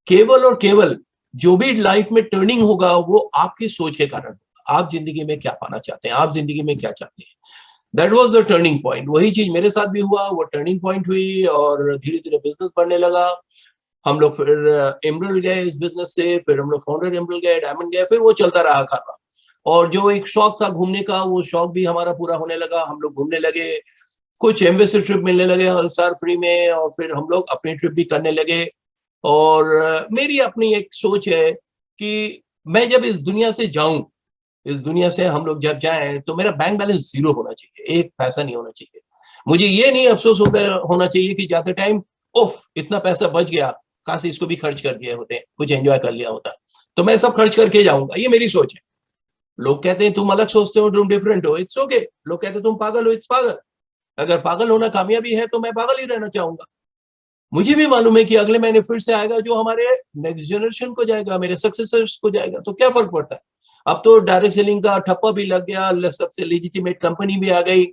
केवल और केवल जो भी लाइफ में टर्निंग होगा वो आपकी सोच के कारण होगा। आप जिंदगी में क्या पाना चाहते हैं, आप जिंदगी में क्या चाहते हैं, that was the turning point. वही चीज मेरे साथ भी हुआ, वो टर्निंग पॉइंट हुई, और धीरे धीरे बिजनेस बढ़ने लगा। हम लोग फिर एमरल्ड गए इस बिजनेस से, फिर हम लोग फाउंडर एमरल्ड गए, डायमंड गए, फिर वो चलता रहा खाना। और जो एक शौक था घूमने का, वो शौक भी हमारा पूरा होने लगा। हम लोग घूमने लगे, कुछ एम्बेसी ट्रिप मिलने लगे हर फ्री में, और फिर हम लोग अपनी ट्रिप भी करने लगे। और मेरी अपनी एक सोच है कि मैं जब इस दुनिया से जाऊं, इस दुनिया से हम लोग जब जाएं, तो मेरा बैंक बैलेंस 0 होना चाहिए, एक पैसा नहीं होना चाहिए। मुझे ये नहीं अफसोस होना चाहिए कि जाते टाइम उफ इतना पैसा बच गया, काश इसको भी खर्च कर दिए होते, कुछ एंजॉय कर लिया होता। तो मैं सब खर्च करके जाऊंगा, ये मेरी सोच है। लोग कहते हैं तुम अलग सोचते हो, तुम डिफरेंट हो, इट्स ओके। लोग कहते हैं तुम पागल हो, इट्स पागल। अगर पागल होना कामयाबी है तो मैं पागल ही रहना चाहूंगा। मुझे भी मालूम है कि अगले महीने फिर से आएगा, जो हमारे नेक्स्ट जनरेशन को जाएगा, मेरे सक्सेसर्स को जाएगा, तो क्या फर्क पड़ता है। अब तो डायरेक्ट सेलिंग का ठप्पा भी लग गया, सबसे लेजिटिमेट कंपनी भी आ गई।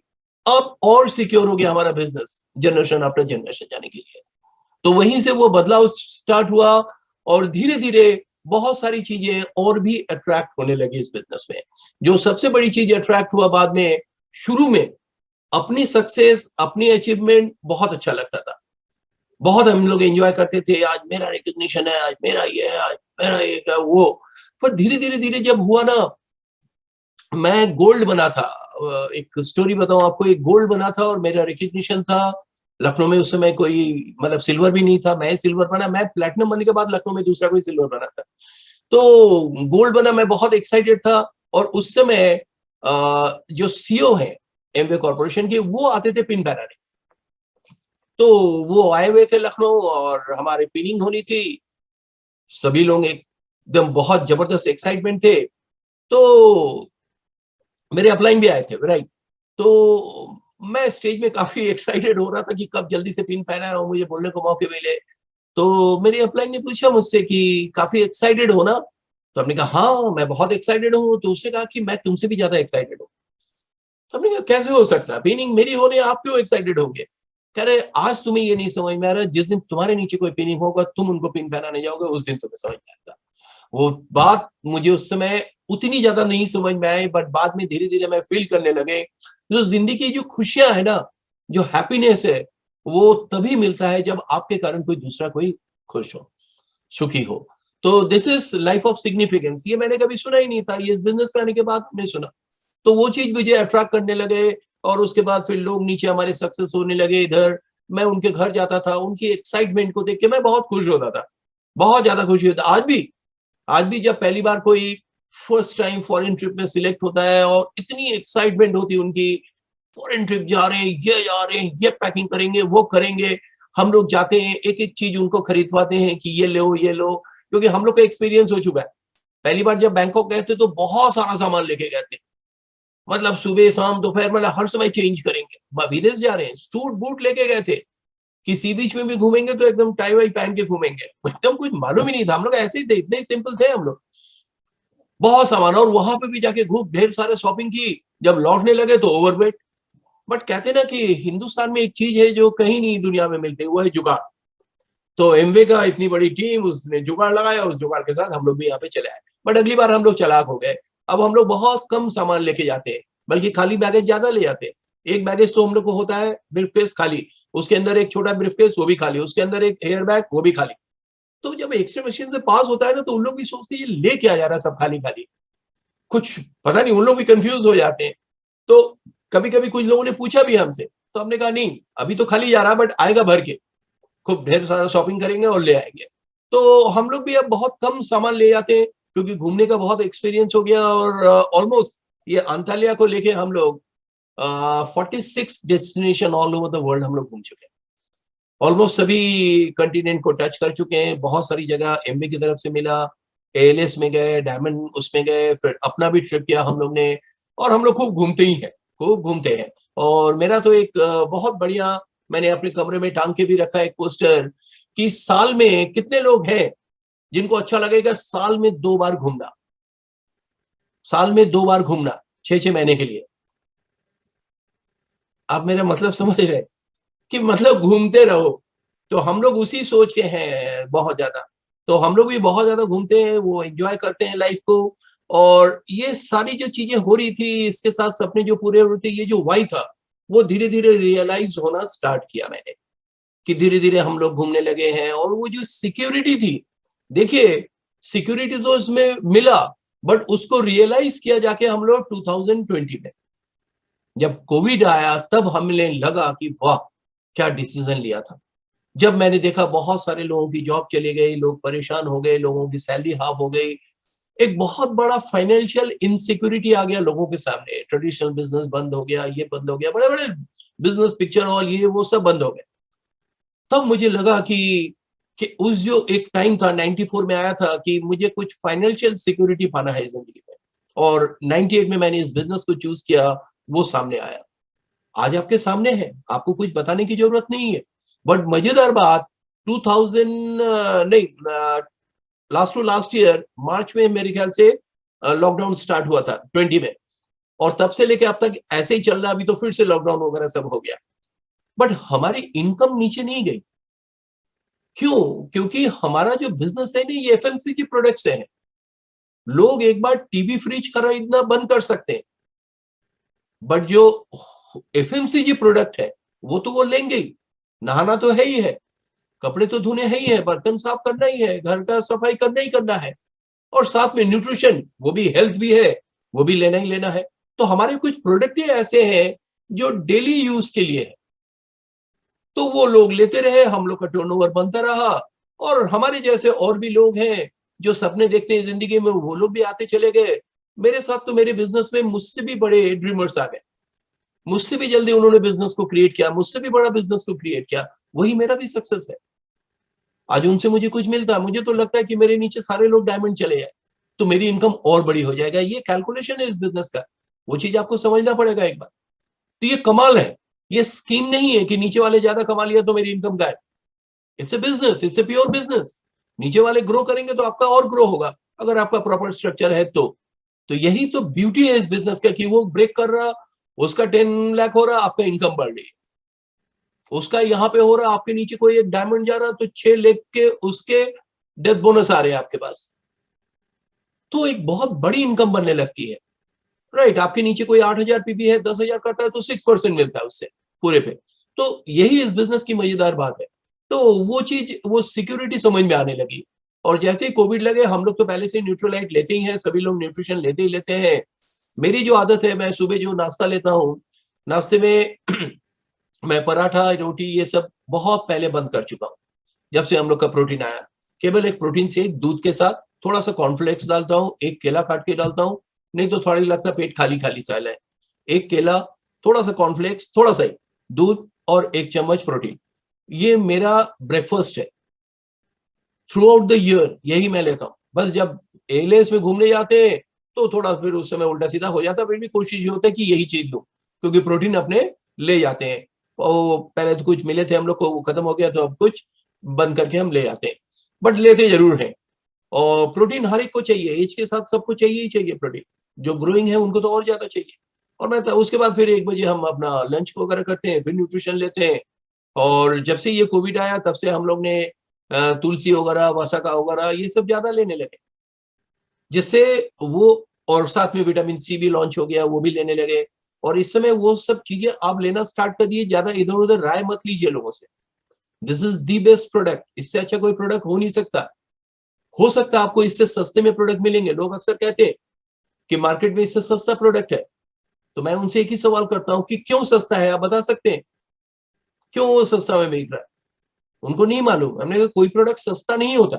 अब और सिक्योर हो गया हमारा बिजनेस जनरेशन आफ्टर जनरेशन जाने के लिए। तो वहीं से वो बदलाव स्टार्ट हुआ, और धीरे धीरे बहुत सारी चीजें और भी अट्रैक्ट होने लगी इस बिजनेस में। जो सबसे बड़ी चीज अट्रैक्ट हुआ बाद में, शुरू में अपनी सक्सेस, अपनी अचीवमेंट बहुत अच्छा लगता था, बहुत हम लोग एंजॉय करते थे। आज मेरा रिकग्निशन है, आज मेरा ये है, आज मेरा ये है, वो। पर धीरे धीरे धीरे जब हुआ ना, मैं गोल्ड बना था। एक स्टोरी बताऊं आपको, एक गोल्ड बना था और मेरा रिकग्निशन था लखनऊ में उस समय कोई मतलब सिल्वर भी नहीं था, मैं सिल्वर बना, मैं प्लेटिनम बनने के बाद लखनऊ में दूसरा कोई सिल्वर बना था, तो गोल्ड बना, मैं बहुत एक्साइटेड था। और उस समय जो सीईओ है एमवे कॉर्पोरेशन के, वो आते थे पिन बनाने, तो वो आए हुए थे लखनऊ और हमारी पिनिंग होनी थी, सभी लोग एकदम बहुत जबरदस्त एक्साइटमेंट थे, तो मेरे अपलाइन भी आए थे, राइट। तो मैं स्टेज में काफी एक्साइटेड हो रहा था कि कब जल्दी से पिन पहना है और मुझे बोलने को मौके मिले। तो मेरी अपलाइन ने पूछा मुझसे कि काफी एक्साइटेड हो ना, तो हमने कहा हाँ मैं बहुत एक्साइटेड हूँ। तो उसने कहा कि मैं तुमसे भी ज्यादा एक्साइटेड हूँ। तो हमने कहा कैसे हो सकता है, पिनिंग मेरी होने आप क्यों एक्साइटेड होंगे? कह रहे आज तुम्हें ये नहीं समझ में आ रहा, जिस दिन तुम्हारे नीचे कोई पिनिंग होगा, तुम उनको पिन पहनाने जाओगे, उस दिन तुम्हें समझ में आएगा। वो बात मुझे उस समय उतनी ज्यादा नहीं समझ में आई, बट बाद में धीरे धीरे मैं फील करने लगे जो जिंदगी की जो खुशियां है ना, जो हैप्पीनेस है, वो तभी मिलता है जब आपके कारण कोई दूसरा कोई खुश हो, सुखी हो। तो this is life of significance, ये मैंने कभी सुना ही नहीं था, ये इस बिजनेस में आने के बाद मैंने सुना, तो वो चीज मुझे अट्रैक्ट करने लगे। और उसके बाद फिर लोग नीचे हमारे सक्सेस होने लगे इधर, मैं उनके घर जाता था, उनकी एक्साइटमेंट को देख के मैं बहुत खुश होता था, बहुत ज्यादा खुशी होता। आज भी जब पहली बार कोई फर्स्ट टाइम फॉरेन ट्रिप में सिलेक्ट होता है और इतनी एक्साइटमेंट होती है उनकी, फॉरेन ट्रिप जा रहे हैं, ये जा रहे हैं, ये पैकिंग करेंगे, वो करेंगे, हम लोग जाते हैं, एक एक चीज उनको खरीदवाते हैं कि ये लो ये लो, क्योंकि हम लोग का एक्सपीरियंस हो चुका है। पहली बार जब बैंकॉक गए थे तो बहुत सारा सामान लेके गए थे, मतलब सुबह शाम दोपहर, मतलब हर समय चेंज करेंगे, विदेश जा रहे हैं, सूट बूट लेके गए थे कि सी बीच में भी घूमेंगे तो एकदम टाई वाई पहन के घूमेंगे, एकदम कुछ मालूम ही नहीं था, हम लोग ऐसे ही थे, इतने सिंपल थे हम लोग, बहुत सामान। और वहां पे भी जाके खूब ढेर सारे शॉपिंग की, जब लौटने लगे तो ओवरवेट। बट कहते ना कि हिंदुस्तान में एक चीज है जो कहीं नहीं दुनिया में मिलती, वो है जुगाड़। तो एमवे का इतनी बड़ी टीम, उसने जुगाड़ लगाया, उस जुगाड़ के साथ हम लोग भी यहाँ पे चले आए। बट अगली बार हम लोग चालाक हो गए, अब हम लोग बहुत कम सामान लेके जाते हैं, बल्कि खाली बैगेज ज्यादा ले जाते हैं। एक बैगेज तो हम लोग को होता है ब्रीफकेस खाली, उसके अंदर एक छोटा ब्रीफकेस वो भी खाली, उसके अंदर एक एयर बैग वो भी खाली। तो जब एक्सरे मशीन से पास होता है ना, तो उन लोग भी सोचते हैं ये ले क्या जा रहा है सब खाली खाली, कुछ पता नहीं, उन लोग भी कंफ्यूज हो जाते हैं। तो कभी कभी कुछ लोगों ने पूछा भी हमसे, तो हमने कहा नहीं अभी तो खाली जा रहा, बट आएगा भर के, खूब ढेर सारा शॉपिंग करेंगे और ले आएंगे। तो हम लोग भी अब बहुत कम सामान ले जाते हैं, क्योंकि घूमने का बहुत एक्सपीरियंस हो गया। और ऑलमोस्ट ये अंतालिया को लेके हम लोग 46 destination all over the world हम लोग घूम चुके हैं, ऑलमोस्ट सभी कंटिनेंट को टच कर चुके हैं। बहुत सारी जगह एमबी की तरफ से मिला, एएलएस में गए, डायमंड उसमें गए, फिर अपना भी ट्रिप किया हम लोग ने, और हम लोग खूब घूमते ही हैं, खूब घूमते हैं। और मेरा तो एक बहुत बढ़िया, मैंने अपने कमरे में टांग के भी रखा है एक पोस्टर, कि साल में कितने लोग हैं जिनको अच्छा लगेगा साल में 2 बार घूमना, साल में 2 बार घूमना 6-6 महीने के लिए। आप मेरा मतलब समझ रहे हैं कि मतलब घूमते रहो। तो हम लोग उसी सोच के हैं बहुत ज्यादा, तो हम लोग भी बहुत ज्यादा घूमते हैं, वो एंजॉय करते हैं लाइफ को। और ये सारी जो चीजें हो रही थी, इसके साथ सपने जो पूरे हो रहे थे, ये जो वाई था, वो धीरे धीरे रियलाइज होना स्टार्ट किया मैंने, कि धीरे धीरे हम लोग घूमने लगे हैं। और वो जो सिक्योरिटी थी, देखिए सिक्योरिटी तो उसमें मिला, बट उसको रियलाइज किया जाके हम लोग 2020 में, जब कोविड आया, तब हमें लगा कि वाह क्या डिसीजन लिया था। जब मैंने देखा बहुत सारे लोगों की जॉब चली गई, लोग परेशान हो गए, लोगों की सैलरी हाफ हो गई, एक बहुत बड़ा फाइनेंशियल इनसिक्योरिटी आ गया लोगों के सामने, ट्रेडिशनल बिजनेस बंद हो गया, ये बंद हो गया, बड़े बड़े बिजनेस पिक्चर हॉल ये वो सब बंद हो गए। तब मुझे लगा कि उस जो एक टाइम था 94 में आया था, कि मुझे कुछ फाइनेंशियल सिक्योरिटी पाना है जिंदगी में, और 98 में मैंने इस बिजनेस को चूज किया, वो सामने आया। आज आपके सामने है, आपको कुछ बताने की जरूरत नहीं है। बट मजेदार बात, 2000 नहीं, last to last year March में मेरे ख्याल से लॉकडाउन स्टार्ट हुआ था 20 में, और तब से लेके अब तक ऐसे ही चल रहा है। अभी तो फिर से लॉकडाउन वगैरह सब हो गया, बट हमारी इनकम नीचे नहीं गई। क्यों? क्योंकि हमारा जो बिजनेस है ना, ये एफएमसीजी प्रोडक्ट्स है। लोग एक बार टीवी फ्रिज खरीदना बंद कर सकते हैं, बट जो एफएमसीजी प्रोडक्ट है वो तो वो लेंगे ही। नहाना तो है ही है, कपड़े तो धोने है ही है, बर्तन साफ करना ही है, घर का सफाई करना ही करना है, और साथ में न्यूट्रिशन, वो भी हेल्थ भी है, वो भी लेना ही लेना है। तो हमारे कुछ प्रोडक्ट ऐसे हैं जो डेली यूज के लिए है, तो वो लोग लेते रहे, हम लोग का टर्नओवर बनता रहा, और हमारे जैसे और भी लोग हैं जो सपने देखते हैं जिंदगी में, वो लोग भी आते चले गए। मेरे साथ तो मेरे बिजनेस में मुझसे भी बड़े ड्रीमर्स आ गए, मुझसे भी जल्दी उन्होंने बिजनेस को क्रिएट किया, मुझसे भी बड़ा बिजनेस को क्रिएट किया। वही मेरा भी सक्सेस है। आज उनसे मुझे कुछ मिलता है, मुझे तो लगता है कि मेरे नीचे सारे लोग डायमंड चले जाए तो मेरी इनकम और बड़ी हो जाएगा। ये कैलकुलेशन है इस बिजनेस का, वो चीज आपको समझना पड़ेगा एक बार। तो ये कमाल है, ये स्कीम नहीं है कि नीचे वाले ज्यादा कमा लिया तो मेरी इनकम गायब। It's a business, it's a pure business. नीचे वाले ग्रो करेंगे तो आपका और ग्रो होगा, अगर आपका प्रॉपर स्ट्रक्चर है तो यही तो ब्यूटी है इस बिजनेस का, कि वो ब्रेक कर रहा, उसका 10 लाख हो रहा, आपका इनकम बढ़ रही है। उसका यहाँ पे हो रहा, आपके नीचे कोई एक डायमंड जा रहा तो 6 लाख के उसके डेथ बोनस आ रहे हैं आपके पास, तो एक बहुत बड़ी इनकम बनने लगती है। राइट, आपके नीचे कोई 8,000 पीपी है, 10,000 करता है तो 6% मिलता है उससे पूरे पे। तो यही इस बिजनेस की मजेदार बात है। तो वो चीज, वो सिक्योरिटी समझ में आने लगी। और जैसे ही कोविड लगे, हम लोग तो पहले से न्यूट्रोलाइट लेते ही हैं, सभी लोग न्यूट्रिशन लेते ही लेते हैं। मेरी जो आदत है, मैं सुबह जो नाश्ता लेता हूँ, नाश्ते में मैं पराठा रोटी ये सब बहुत पहले बंद कर चुका हूँ। जब से हम लोग का प्रोटीन आया, केवल एक प्रोटीन शेक दूध के साथ थोड़ा सा कॉर्नफ्लेक्स डालता हूँ, एक केला काट के डालता हूँ, नहीं तो थोड़ा ही लगता पेट खाली खाली सा है। एक केला, थोड़ा सा कॉर्नफ्लेक्स, थोड़ा सा ही दूध और 1 चम्मच प्रोटीन, ये मेरा ब्रेकफास्ट है थ्रू आउट द ईयर। यही मैं लेता हूँ। बस जब एलियंस में घूमने जाते हैं तो थोड़ा फिर उस समय उल्टा सीधा हो जाता है, फिर भी कोशिश ये होता है कि यही चीज लो, क्योंकि प्रोटीन अपने ले जाते हैं। और पहले तो कुछ मिले थे हम लोग को, वो खत्म हो गया, तो अब कुछ बंद करके हम ले आते हैं, बट लेते जरूर हैं। और प्रोटीन हर एक को चाहिए, एज के साथ सबको चाहिए ही चाहिए प्रोटीन। जो ग्रोइंग है उनको तो और ज्यादा चाहिए। और मैं उसके बाद फिर 1 बजे हम अपना लंच वगैरह करते हैं, फिर न्यूट्रिशन लेते हैं। और जब से ये कोविड आया तब से हम लोग ने तुलसी वगैरह, वसाका वगैरह ये सब ज्यादा लेने लगे, जिससे वो, और साथ में विटामिन सी भी लॉन्च हो गया, वो भी लेने लगे। और इस समय वो सब चीजें आप लेना स्टार्ट कर दिए। ज्यादा इधर उधर राय मत लीजिए लोगों से। This is the best product, इससे अच्छा कोई प्रोडक्ट हो नहीं सकता। हो सकता है आपको इससे सस्ते में प्रोडक्ट मिलेंगे। लोग अक्सर कहते हैं कि मार्केट में इससे सस्ता प्रोडक्ट है, तो मैं उनसे एक ही सवाल करता हूं कि क्यों सस्ता है, आप बता सकते हैं क्यों वो सस्ता में बिक रहा है? उनको नहीं मालूम। हमने कहा कोई प्रोडक्ट सस्ता नहीं होता।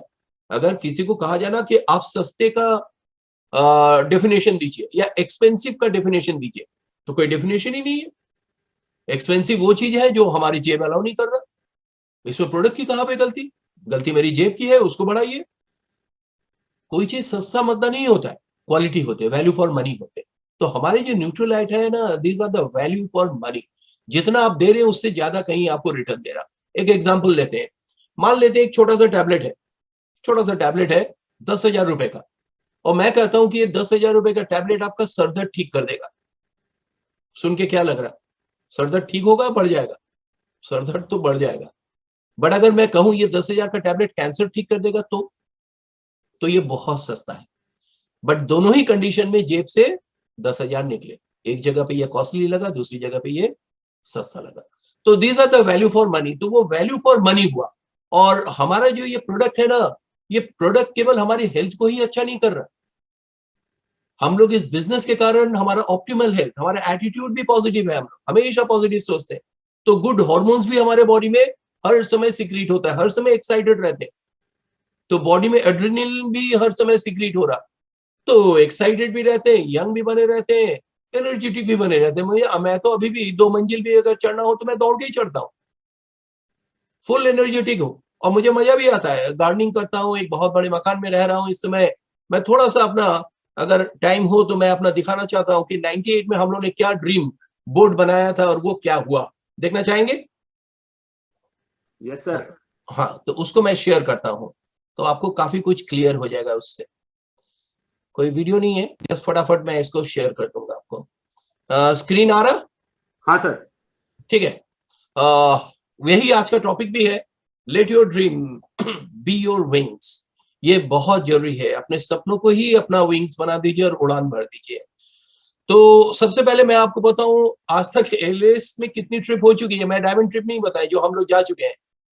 अगर किसी को कहा जाना कि आप सस्ते का डेफिनेशन दीजिए या एक्सपेंसिव का डेफिनेशन दीजिए, तो कोई डेफिनेशन ही नहीं है। एक्सपेंसिव वो चीज है जो हमारी जेब अलाउ नहीं कर रहा। इसमें प्रोडक्ट की कहां पे गलती? गलती मेरी जेब की है, उसको बढ़ाइए। कोई चीज सस्ता मतलब नहीं होता है, क्वालिटी होते, वैल्यू फॉर मनी होते। तो हमारे जो न्यूट्रोलाइट है ना, these are the value for money. जितना आप दे रहे हैं उससे ज्यादा कहीं आपको रिटर्न दे रहा। एक एग्जांपल लेते हैं, मान लेते हैं एक छोटा सा टैबलेट है, छोटा सा टैबलेट है 10,000 रुपए का, और मैं कहता हूं कि ये 10,000 रुपए का टैबलेट आपका सरदर्द ठीक कर देगा। सुन के क्या लग रहा? सरदर्द ठीक होगा, बढ़ जाएगा? सरदर्द तो बढ़ जाएगा। बट अगर मैं कहूं ये 10,000 का टैबलेट कैंसर ठीक कर देगा, तो ये बहुत सस्ता है। बट दोनों ही कंडीशन में जेब से 10,000 निकले। एक जगह पे ये कॉस्टली लगा, दूसरी जगह पे ये सस्ता लगा। तो these are the value for money. तो वो वैल्यू फॉर मनी हुआ। और हमारा जो ये प्रोडक्ट है ना, ये प्रोडक्ट केवल हमारी हेल्थ को ही अच्छा नहीं कर रहा। हम लोग इस बिजनेस के कारण हमारा ऑप्टिमल हेल्थ, हमारा एटीट्यूड भी पॉजिटिव है, हम लोग हमेशा पॉजिटिव सोचते हैं, तो गुड हार्मोन्स भी हमारे बॉडी में हर समय सिक्रीट होता है, हर समय एक्साइटेड रहते हैं। तो बॉडी में एड्रेनलिन भी हर समय सिक्रीट हो रहा, तो एक्साइटेड भी रहते हैं, यंग भी बने रहते हैं, एनर्जेटिक भी बने रहते हैं। मैं तो अभी भी 2 मंजिल भी अगर चढ़ना हो तो मैं दौड़ के ही चढ़ता हूँ, फुल एनर्जेटिक हूँ। और मुझे मजा भी आता है, गार्डनिंग करता हूँ, एक बहुत बड़े मकान में रह रहा हूँ इस समय। मैं थोड़ा सा अपना, अगर टाइम हो तो मैं अपना दिखाना चाहता हूँ कि 98 में हम लोगों ने क्या ड्रीम बोर्ड बनाया था और वो क्या हुआ, देखना चाहेंगे? Yes sir. हाँ, तो उसको मैं शेयर करता हूँ, तो आपको काफी कुछ क्लियर हो जाएगा उससे। कोई वीडियो नहीं है, जस्ट फटाफट मैं इसको शेयर कर दूंगा आपको। स्क्रीन आ रहा? हाँ सर। ठीक है। यही आज का टॉपिक भी है, let your dream be your wings. ये बहुत जरूरी है, अपने सपनों को ही अपना विंग्स बना दीजिए और उड़ान भर दीजिए। तो सबसे पहले मैं आपको बताऊं, आज तक एलियंस में कितनी ट्रिप हो चुकी है। मैं डायमंड ट्रिप नहीं बताई जो हम लोग जा चुके हैं,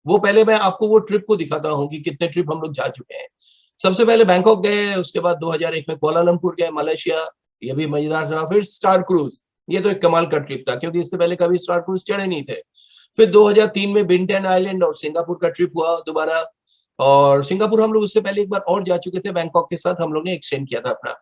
वो पहले मैं आपको वो ट्रिप को दिखाता हूँ कि कितने ट्रिप हम लोग जा चुके हैं। सबसे पहले बैंकॉक गए, उसके बाद 2001 में कुआलालंपुर गए, मलेशिया, ये भी मजेदार था। फिर स्टार क्रूज, ये तो एक कमाल का ट्रिप था, क्योंकि इससे पहले कभी स्टार क्रूज चढ़े नहीं थे। फिर 2003 में बिंटन आइलैंड और सिंगापुर का ट्रिप हुआ दोबारा, और सिंगापुर हम लोग उससे पहले एक बार और जा चुके थे, बैंकॉक के साथ हम लोग ने एक्सटेंड किया था अपना।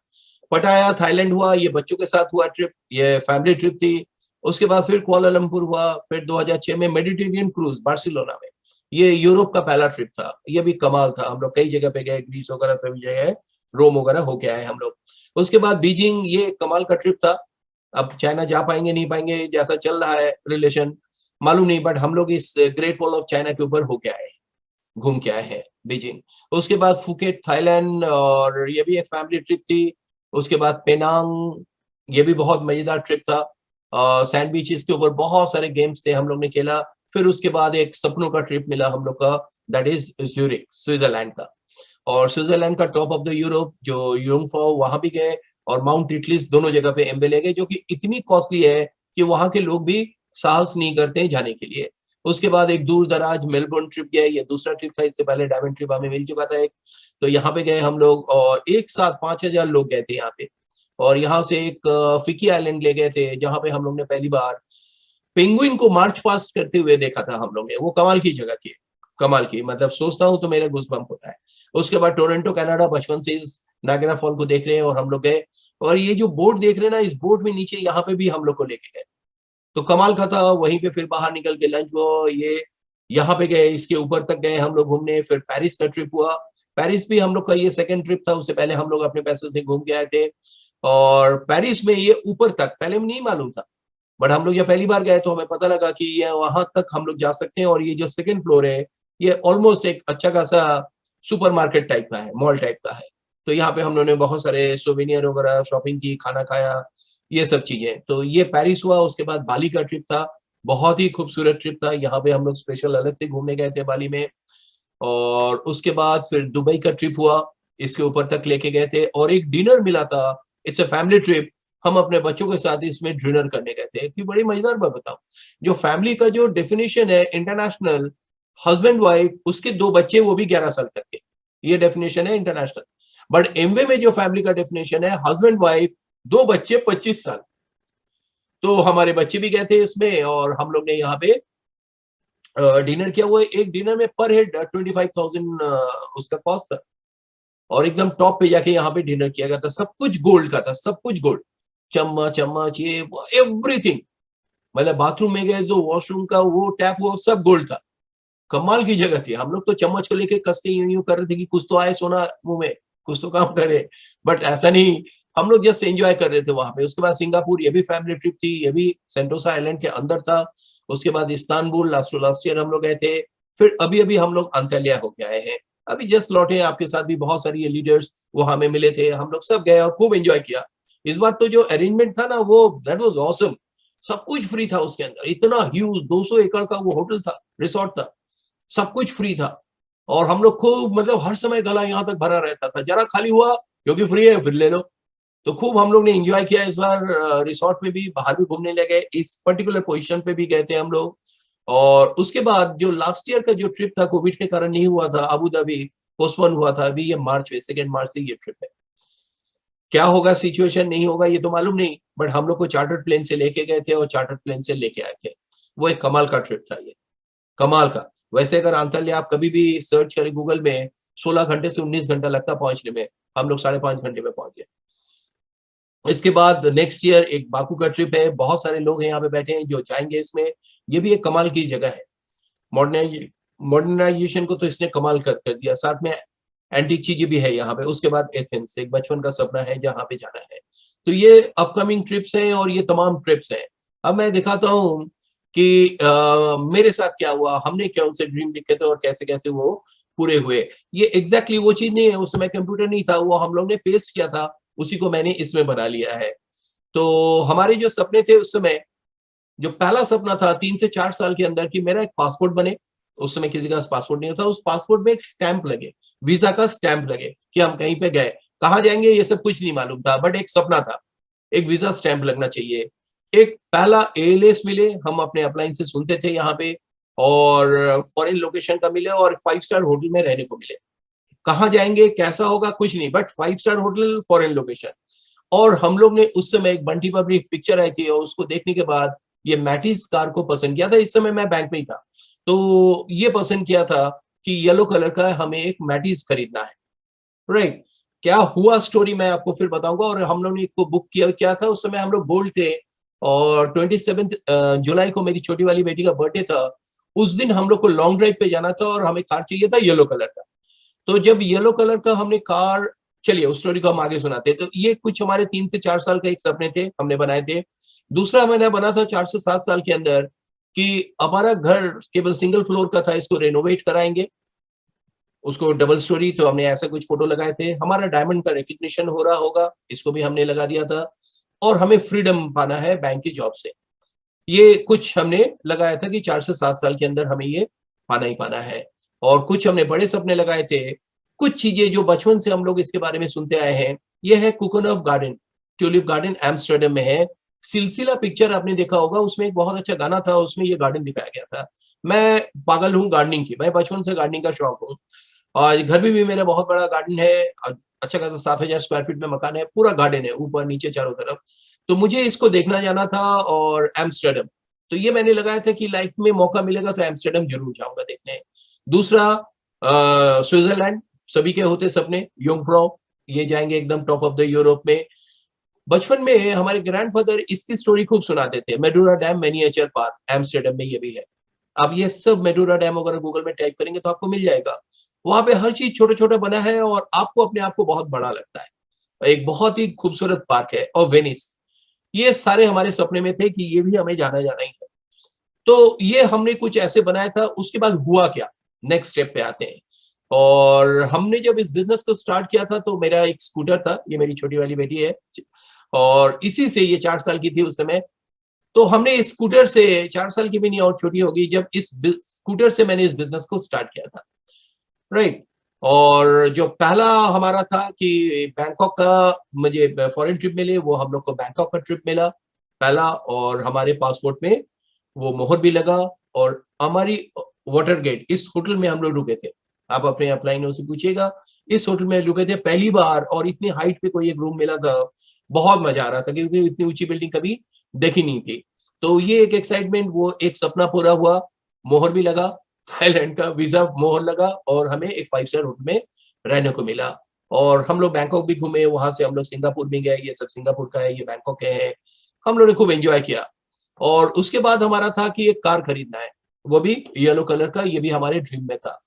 पटाया थाईलैंड हुआ, ये बच्चों के साथ हुआ ट्रिप, ये फैमिली ट्रिप थी। उसके बाद फिर कुआलालंपुर हुआ, फिर 2006 में मेडिटेरियन क्रूज बार्सिलोना में, ये यूरोप का पहला ट्रिप था, ये भी कमाल था। हम लोग कई जगह पे गए, ग्रीस वगैरह सभी जगह, रोम वगैरह होके आए हम लोग। उसके बाद बीजिंग, ये कमाल का ट्रिप था। अब चाइना जा पाएंगे नहीं पाएंगे, जैसा चल रहा है रिलेशन मालूम नहीं, बट हम लोग इस ग्रेट वॉल ऑफ चाइना के ऊपर होके आए, घूम के आए हैं बीजिंग। उसके बाद फुकेट थाईलैंड, और ये भी एक फैमिली ट्रिप थी। उसके बाद पेनांग, ये भी बहुत मजेदार ट्रिप था। सैंड बीचेस के ऊपर बहुत सारे गेम्स थे हम लोग ने खेला। फिर उसके बाद एक सपनों का ट्रिप मिला हम लोग का, दैट इज ज्यूरिख, स्विट्जरलैंड का। और स्विट्जरलैंड का टॉप ऑफ द यूरोप जो यूंगफ्राउ, वहां भी गए, और माउंट इटलिस, दोनों जगह पे एम्बेले गए, जो कि इतनी कॉस्टली है कि वहां के लोग भी साहस नहीं करते जाने के लिए। उसके बाद एक दूर दराज मेलबोर्न ट्रिप गए, ये दूसरा ट्रिप था, इससे पहले डायमंड ट्रिप हमें मिल चुका था एक, तो यहाँ पे गए हम लोग, और एक साथ 5000 लोग गए थे यहाँ पे। और यहाँ से एक फिकी आइलैंड ले गए थे, जहाँ पे हम लोग ने पहली बार पेंगुइन को मार्च पास्ट करते हुए देखा था हम लोग ने। वो कमाल की जगह थी, कमाल की, मतलब सोचता हूँ तो मेरा गूज़बम्प होता है। उसके बाद टोरंटो कनाडा, बचपन से इस नायग्रा फॉल को देख रहे हैं, और हम लोग गए, और ये जो बोट देख रहे हैं ना, इस बोट में नीचे यहाँ पे भी हम लोग को लेके गए, तो कमाल का था। वहीं पे फिर बाहर निकल के लंच हुआ, ये यहाँ पे गए, इसके ऊपर तक गए हम लोग घूमने। फिर पेरिस का ट्रिप हुआ, पेरिस भी हम लोग का ये सेकंड ट्रिप था, उससे पहले हम लोग अपने पैसे से घूम के आए थे। और पेरिस में ये ऊपर तक पहले में नहीं मालूम था, बट हम लोग जब पहली बार गए तो हमें पता लगा कि ये वहां तक हम लोग जा सकते हैं। और ये जो सेकंड फ्लोर है, ये ऑलमोस्ट एक अच्छा खासा सुपरमार्केट टाइप का है, मॉल टाइप का है। तो यहाँ पे हम लोगों ने बहुत सारे सोवेनियर वगैरह शॉपिंग की, खाना खाया, ये सब चीजें। तो ये पेरिस हुआ। उसके बाद बाली का ट्रिप था, बहुत ही खूबसूरत ट्रिप था, यहाँ पे हम लोग स्पेशल अलग से घूमने गए थे बाली में। और उसके बाद फिर दुबई का ट्रिप हुआ, इसके ऊपर तक लेके गए थे, और एक डिनर मिला था, इट्स अ फैमिली ट्रिप, हम अपने बच्चों के साथ इसमें डिनर करने गए थे। कि बड़ी मजेदार बात बताऊं, जो फैमिली का जो डेफिनेशन है इंटरनेशनल, हस्बैंड वाइफ, उसके 2 बच्चे, वो भी 11 साल तक के, ये डेफिनेशन है इंटरनेशनल। बट एमवे में जो फैमिली का डेफिनेशन है, हस्बैंड वाइफ, 2 बच्चे, 25 साल। तो हमारे बच्चे भी गए थे इसमें, और हम लोग ने यहाँ पे डिनर किया हुआ। एक डिनर में पर हेड 25,000 उसका कॉस्ट था, और एकदम टॉप पे जाके यहाँ पे डिनर किया गया था। सब कुछ गोल्ड का था, सब कुछ गोल्ड, चम्मच ये एवरीथिंग, मतलब बाथरूम में गए तो वॉशरूम का वो टैप, वो सब गोल्ड था। कमाल की जगह थी। हम लोग तो चम्मच को लेके कस के यूं कर रहे थे कि कुछ तो आए सोना मुंह में, कुछ तो काम करे, बट ऐसा नहीं, हम लोग जस्ट एंजॉय कर रहे थे वहां पे। उसके बाद सिंगापुर, ये भी फैमिली ट्रिप थी, ये भी सेंटोसा आइलैंड के अंदर था। उसके बाद इस्तांबुल, लास्ट ईयर हम लोग गए थे। फिर अभी अभी हम लोग अंतल्या होके आए हैं, अभी जस्ट लौटे। आपके साथ भी बहुत सारी लीडर्स वो हमें मिले थे, हम लोग सब गए और खूब एंजॉय किया। इस बार तो जो अरेंजमेंट था ना, वो दैट वाज ऑसम, सब कुछ फ्री था उसके अंदर। इतना ह्यूज 200 एकड़ का वो होटल था, रिसोर्ट था, सब कुछ फ्री था। और हम लोग खूब, मतलब हर समय गला यहाँ तक भरा रहता था, जरा खाली हुआ क्योंकि फ्री है फिर ले लो। तो खूब हम लोग ने एंजॉय किया इस बार। रिसोर्ट में भी, बाहर भी घूमने लगे, इस पर्टिकुलर पोजीशन पे भी गए थे हम लोग। और उसके बाद जो लास्ट ईयर का जो ट्रिप था, कोविड के कारण नहीं हुआ था, अबू धाबी पोस्टपोन हुआ था। अभी ये मार्च में, 2 मार्च से ये ट्रिप है। क्या होगा सिचुएशन, नहीं होगा ये तो मालूम नहीं, बट हम लोग को चार्टर्ड प्लेन से लेके गए थे और चार्टर्ड प्लेन से लेके आए थे। वो एक कमाल का ट्रिप था, ये कमाल का। वैसे अगर अंतल्या आप कभी भी सर्च करें गूगल में, 16 घंटे से 19 घंटा लगता पहुंचने में, हम लोग 5.5 घंटे में पहुंच गए। इसके बाद नेक्स्ट ईयर एक बाकू का ट्रिप है, बहुत सारे लोग हैं यहाँ पे बैठे हैं जो जाएंगे इसमें। ये भी एक कमाल की जगह है, मॉडर्नाइजेशन को तो इसने कमाल कर दिया, साथ में एंटीक चीजें भी है यहाँ पे। उसके बाद एथेंस, एक बचपन का सपना है जहाँ पे जाना है। तो ये अपकमिंग ट्रिप्स हैं, और ये तमाम ट्रिप्स हैं। अब मैं दिखाता हूँ कि मेरे साथ क्या हुआ, हमने क्या उनसे ड्रीम लिखे थे और कैसे कैसे वो पूरे हुए। ये एग्जैक्टली वो चीज नहीं है, उस समय कंप्यूटर नहीं था, वो हम लोग ने पेस्ट किया था, उसी को मैंने इसमें बना लिया है। तो हमारे जो सपने थे उस समय, जो पहला सपना था 3 से 4 साल के अंदर, कि मेरा एक पासपोर्ट बने। उस समय किसी का पासपोर्ट नहीं होता, उस पासपोर्ट में एक स्टैंप लगे, वीजा का स्टैंप लगे कि हम कहीं पे गए, कहाँ जाएंगे ये सब कुछ नहीं मालूम था, बट एक सपना था, एक वीजा स्टैंप लगना चाहिए। एक पहला एएलएस मिले, हम अपने अपलाइन से सुनते थे यहाँ पे, और फॉरेन लोकेशन का मिले, और 5 स्टार होटल में रहने को मिले। कहाँ जाएंगे, कैसा होगा, कुछ नहीं, but 5 star hotel, foreign location. और हम लोग ने उस समय एक बंटी बबरी पिक्चर आई थी, और उसको देखने के बाद ये मैटिस कार को पसंद किया था। इस समय मैं बैंक में ही था, तो ये पसंद किया था कि येलो कलर का हमें एक मैटिस खरीदना है, राइट। क्या हुआ स्टोरी मैं आपको फिर बताऊंगा। और हम लोग ने इसको बुक किया, क्या था उस समय हम लोग गोल्ड थे, और 27 जुलाई को मेरी छोटी वाली बेटी का बर्थडे था। उस दिन हम लोग को लॉन्ग ड्राइव पे जाना था और हमें कार चाहिए था येलो कलर का। तो जब येलो कलर का हमने कार, चलिए उस स्टोरी को हम आगे सुनाते हैं। तो ये कुछ हमारे 3 से 4 साल का एक सपने थे, हमने बनाए थे। दूसरा मैंने बना था 4 से 7 साल के अंदर कि हमारा घर केवल सिंगल फ्लोर का था, इसको रेनोवेट कराएंगे, उसको डबल स्टोरी। तो हमने ऐसा कुछ फोटो लगाए थे। हमारा डायमंड का रिकग्निशन हो रहा होगा, इसको भी हमने लगा दिया था। और हमें फ्रीडम पाना है बैंक की जॉब से, ये कुछ हमने लगाया था कि 4 से 7 साल के अंदर हमें ये पाना ही पाना है। और कुछ हमने बड़े सपने लगाए थे। कुछ चीजें जो बचपन से हम लोग इसके बारे में सुनते आए हैं, ये है कुकनहॉफ गार्डन, ट्यूलिप गार्डन एम्स्टर्डम में है। सिलसिला पिक्चर आपने देखा होगा, उसमें एक बहुत अच्छा गाना था, उसमें ये गार्डन दिखाया गया था। मैं पागल हूँ गार्डनिंग की, मैं बचपन से गार्डनिंग का शौक हूँ। और घर में भी मेरा बहुत बड़ा गार्डन है, अच्छा खासा 7,000 स्क्वायर फीट में मकान है, पूरा गार्डन है ऊपर नीचे चारों तरफ। तो मुझे इसको देखना जाना था, और एम्स्टर्डम, तो ये मैंने लगाया था कि लाइफ में मौका मिलेगा तो एम्स्टर्डम जरूर जाऊंगा देखने। दूसरा स्विट्जरलैंड, सभी के होते सपने, युंगफ्राउ, ये जाएंगे एकदम टॉप ऑफ द यूरोप में। बचपन में हमारे ग्रैंडफादर इसकी स्टोरी खूब सुनाते थे, मेडुरा डैम मिनिएचर पार्क एम्स्टर्डम में ये भी है। अब ये सब मेडुरा डैम अगर गूगल में टाइप करेंगे तो आपको मिल जाएगा। वहां पे हर चीज छोटा छोटा बना है और आपको अपने आप को बहुत बड़ा लगता है। एक बहुत ही खूबसूरत पार्क है। और वेनिस, ये सारे हमारे सपने में थे कि ये भी हमें जाना जाना ही है। तो ये हमने कुछ ऐसे बनाया था। उसके बाद हुआ क्या, नेक्स्ट स्टेप पे आते हैं। और हमने जब इस बिजनेस को स्टार्ट किया था तो मेरा एक स्कूटर था, ये मेरी छोटी वाली बेटी है, और इसी से, ये 4 साल की थी उस समय। तो हमने इस स्कूटर से, 4 साल की भी नहीं और छोटी होगी, जब इस स्कूटर से मैंने इस बिजनेस को स्टार्ट किया था, राइट। और जो पहला हमारा था कि बैंकॉक का मुझे फॉरेन ट्रिप मिले, वो हम लोग को बैंकॉक का ट्रिप मिला पहला, और हमारे पासपोर्ट में वो मोहर भी लगा। और हमारी वाटर गेट, इस होटल में हम लोग रुके थे, आप अपने अपलाइनों से पूछिएगा, इस होटल में रुके थे पहली बार। और इतनी हाइट पे कोई एक रूम मिला था, बहुत मजा आ रहा था क्योंकि इतनी ऊंची बिल्डिंग कभी देखी नहीं थी। तो ये एक एक्साइटमेंट, वो एक सपना पूरा हुआ, मोहर भी लगा, थाईलैंड का वीजा मोहर लगा, और हमें एक 5 स्टार होटल में रहने को मिला। और हम लोग बैंकॉक भी घूमे, वहां से हम लोग सिंगापुर भी गए, ये सब सिंगापुर का है, ये बैंकॉक के है। हम लोग ने खूब एंजॉय किया। और उसके बाद हमारा था कि एक कार खरीदना है, वो भी येलो कलर का, ये भी हमारे ड्रीम में था।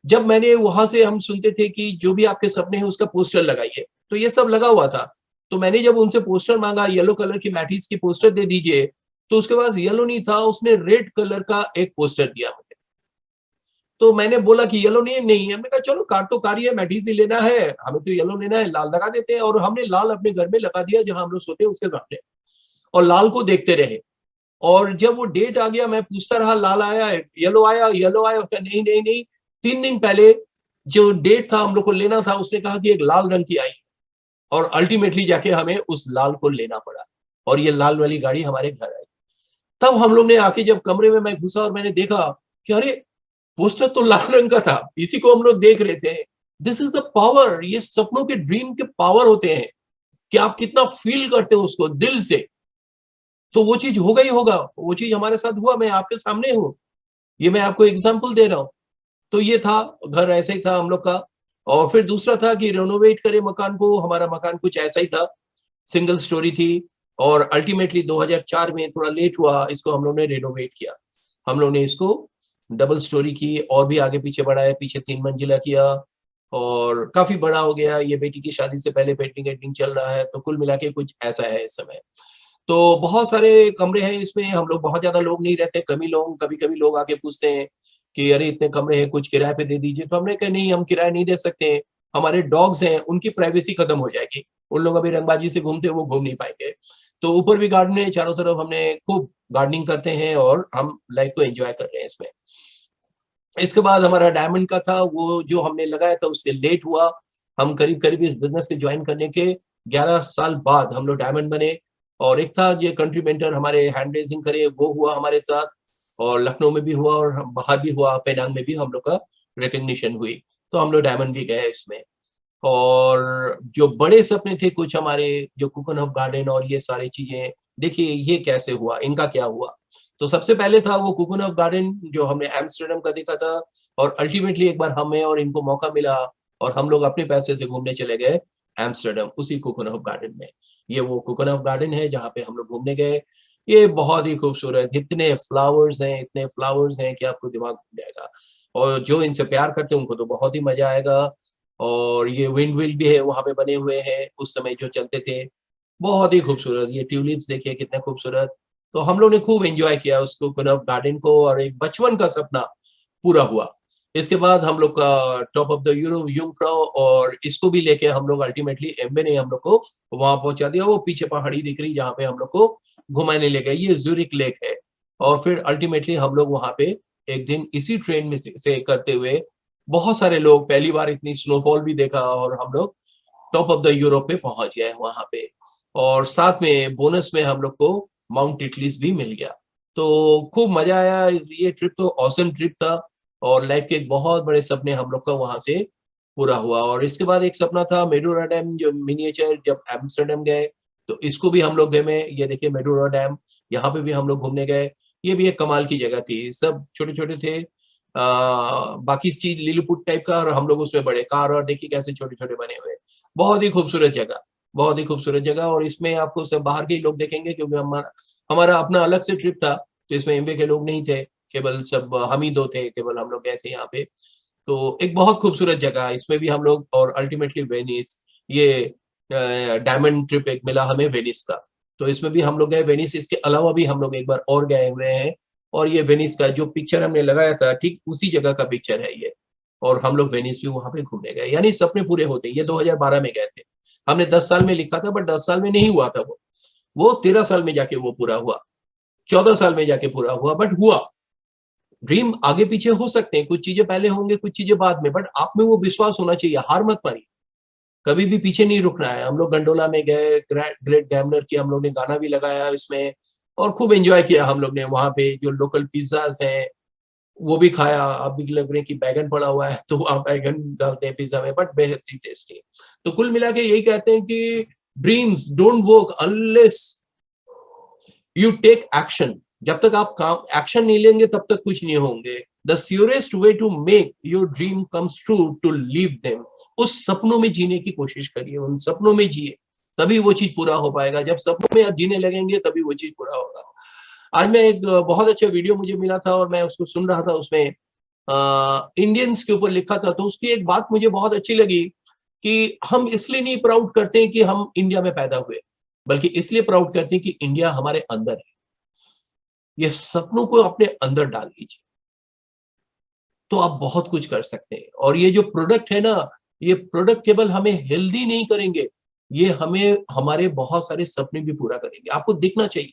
जब मैंने वहां से, हम सुनते थे कि जो भी आपके सपने हैं उसका पोस्टर लगाइए, तो ये सब लगा हुआ था। तो मैंने जब उनसे पोस्टर मांगा, येलो कलर की मैटिस की पोस्टर दे दीजिए, तो उसके पास येलो नहीं था, उसने रेड कलर का एक पोस्टर दिया मुझे। तो मैंने बोला कि येलो नहीं है। हमने कहा चलो कार तो कार ही है, मैटिस ही लेना है, हमें तो येलो लेना है, लाल लगा देते हैं। और हमने लाल अपने घर में लगा दिया जहां हम लोग सोते हैं उसके सामने, और लाल को देखते रहे। और जब वो डेट आ गया, मैं पूछता रहा, लाल आया, येलो आया, येलो आया, नहीं नहीं नहीं। 3 दिन पहले जो डेट था हम लोग को लेना था, उसने कहा कि एक लाल रंग की आई, और अल्टीमेटली जाके हमें उस लाल को लेना पड़ा, और ये लाल वाली गाड़ी हमारे घर आई। तब हम लोग ने आके जब कमरे में मैं घुसा और मैंने देखा कि अरे, पोस्टर तो लाल रंग का था, इसी को हम लोग देख रहे थे। दिस इज द पावर, ये सपनों के, ड्रीम के पावर होते हैं कि आप कितना फील करते हो उसको दिल से। तो वो चीज होगा ही होगा, वो चीज हमारे साथ हुआ, मैं आपके सामने हूँ, ये मैं आपको एग्जाम्पल दे रहा हूँ। तो ये था, घर ऐसा ही था हम लोग का। और फिर दूसरा था कि रेनोवेट करे मकान को, हमारा मकान कुछ ऐसा ही था, सिंगल स्टोरी थी। और अल्टीमेटली 2004 में, थोड़ा लेट हुआ, इसको हम लोग ने रेनोवेट किया। हम लोग ने इसको डबल स्टोरी की, और भी आगे पीछे बढ़ाया, पीछे 3 मंजिला किया, और काफी बड़ा हो गया। ये बेटी की शादी से पहले पेंटिंग एडिटिंग चल रहा है, तो कुल मिला के कुछ ऐसा है इस समय। तो बहुत सारे कमरे हैं इसमें, हम लोग बहुत ज्यादा लोग नहीं रहते, कम ही लोग। कभी कभी लोग आके पूछते हैं कि अरे इतने कमरे हैं, कुछ किराए पे दे दीजिए। तो हमने कहा नहीं, हम किराया नहीं दे सकते, हमारे डॉग्स हैं, उनकी प्राइवेसी खत्म हो जाएगी, उन लोग अभी रंगबाजी से घूमते हैं, वो घूम नहीं पाएंगे। तो ऊपर भी गार्डन है, चारों तरफ हमने खूब गार्डनिंग करते हैं, और हम लाइफ को एंजॉय कर रहे हैं इसमें। इसके बाद हमारा डायमंड का था, वो जो हमने लगाया था उससे लेट हुआ। हम करीब करीब इस बिजनेस के ज्वाइन करने के 11 साल बाद हम लोग डायमंड बने। और एक था जो कंट्री मेंटर हमारे हैंड रेजिंग करे, वो हुआ हमारे साथ, और लखनऊ में भी हुआ, और बाहर भी हुआ, पेनांग में भी हम लोग का रिकग्निशन हुई। तो हम लोग डायमंड भी गए इसमें। और जो बड़े सपने थे कुछ हमारे, जो कुकनहॉफ गार्डन और ये सारी चीजें, देखिए ये कैसे हुआ, इनका क्या हुआ। तो सबसे पहले था वो कोकोनट गार्डन जो हमने एम्स्टर्डम का देखा था, और अल्टीमेटली एक बार हमें और इनको मौका मिला और हम लोग अपने पैसे से घूमने चले गए एम्स्टर्डम, उसी कोकोनट गार्डन में। ये वो कोकोनट गार्डन है जहाँ पे हम लोग घूमने गए। ये बहुत ही खूबसूरत, इतने फ्लावर्स हैं, इतने फ्लावर्स हैं कि आपको दिमाग घूम जाएगा, और जो इनसे प्यार करते हैं उनको तो बहुत ही मजा आएगा। और ये विंड व्हील भी है वहाँ पे बने हुए हैं उस समय जो चलते थे, बहुत ही खूबसूरत। ये ट्यूलिप्स देखिए कितने खूबसूरत। तो हम लोग ने खूब एंजॉय किया उसको कोकोनट गार्डन को, और एक बचपन का सपना पूरा हुआ। इसके बाद हम लोग का टॉप ऑफ द यूरो यूंगफ्राउ, और इसको भी लेके हम लोग अल्टीमेटली एम्बे ने हम लोग को वहां पहुंचा दिया। वो पीछे पहाड़ी दिख रही जहाँ पे हम लोग को घुमाने ले गए, ये ज्यूरिक लेक है। और फिर अल्टीमेटली हम लोग वहां पे एक दिन इसी ट्रेन में से करते हुए, बहुत सारे लोग पहली बार इतनी स्नोफॉल भी देखा, और हम लोग टॉप ऑफ द यूरोप पे पहुंच गए वहां पे। और साथ में बोनस में हम लोग को माउंट इटलीस भी मिल गया। तो खूब मजा आया। ये ट्रिप तो ऑसम ट्रिप था, और लाइफ के एक बहुत बड़े सपने हम लोग का वहां से पूरा हुआ। और इसके बाद एक सपना था मेडोरा डैम, जो मिनिएचर, जब एम्स्टर्डम गए तो इसको भी हम लोग गए में, ये देखिए मेडोरा डैम, यहाँ पे भी हम लोग घूमने गए। ये भी एक कमाल की जगह थी, सब छोटे छोटे थे, बाकी चीज लिलीपुट टाइप का, और हम लोग उसमें बड़े कार, और देखिए कैसे छोटे छोटे बने हुए। बहुत ही खूबसूरत जगह, बहुत ही खूबसूरत जगह। और इसमें आपको सब बाहर के ही लोग देखेंगे, क्योंकि हमारा हमारा अपना अलग से ट्रिप था, तो इसमें एमबे के लोग नहीं थे, केवल सब हम ही दो थे, केवल हम लोग गए थे यहाँ पे। तो एक बहुत खूबसूरत जगह, इसमें भी हम लोग, और अल्टीमेटली वेनिस, ये डायमंड ट्रिप एक मिला हमें वेनिस का, तो इसमें भी हम लोग गए वेनिस। इसके अलावा भी हम लोग एक बार और गए हुए हैं, और ये वेनिस का जो पिक्चर हमने लगाया था ठीक उसी जगह का पिक्चर है ये। और हम लोग वेनिस भी वहां पे घूमने गए, यानी सपने पूरे होते हैं। ये 2012 में गए थे, हमने 10 साल में लिखा था, बट 10 साल में नहीं हुआ था वो 13 साल में जाके वो पूरा हुआ, 14 साल में जाके पूरा हुआ, बट हुआ। ड्रीम आगे पीछे हो सकते हैं, कुछ चीजें पहले होंगे, कुछ चीजें बाद में, बट आप में वो विश्वास होना चाहिए, हार मत मानिए, कभी भी पीछे नहीं रुकना है। हम लोग गंडोला में गए, ग्रेट गैमलर की हम लोग ने गाना भी लगाया इसमें, और खूब एंजॉय किया हम लोग ने। वहां पे जो लोकल पिज्जाज हैं वो भी खाया। आप भी लग रहे हैं कि बैगन पड़ा हुआ है तो आप बैगन डालते हैं पिज्जा में, बट बेहद ही टेस्टी। तो कुल मिला के यही कहते हैं कि dreams don't work unless you take action. जब तक आप काम एक्शन नहीं लेंगे तब तक कुछ नहीं होंगे। The surest way to make your dream comes true to live them. उस सपनों में जीने की कोशिश करिए, उन सपनों में जिए, तभी वो चीज पूरा हो पाएगा। जब सपनों में आप जीने लगेंगे तभी वो चीज पूरा होगा। आज मैं एक बहुत अच्छा वीडियो मुझे मिला था, और मैं उसको सुन रहा था, उसमें इंडियंस के ऊपर लिखा था। तो उसकी एक बात मुझे बहुत अच्छी लगी कि हम इसलिए नहीं प्राउड करते हैं कि हम इंडिया में पैदा हुए, बल्कि इसलिए प्राउड करते हैं कि इंडिया हमारे अंदर है। ये सपनों को अपने अंदर डाल लीजिए तो आप बहुत कुछ कर सकते हैं। और ये जो प्रोडक्ट है ना, ये प्रोडक्ट केवल हमें हेल्दी नहीं करेंगे, ये हमें हमारे बहुत सारे सपने भी पूरा करेंगे। आपको दिखना चाहिए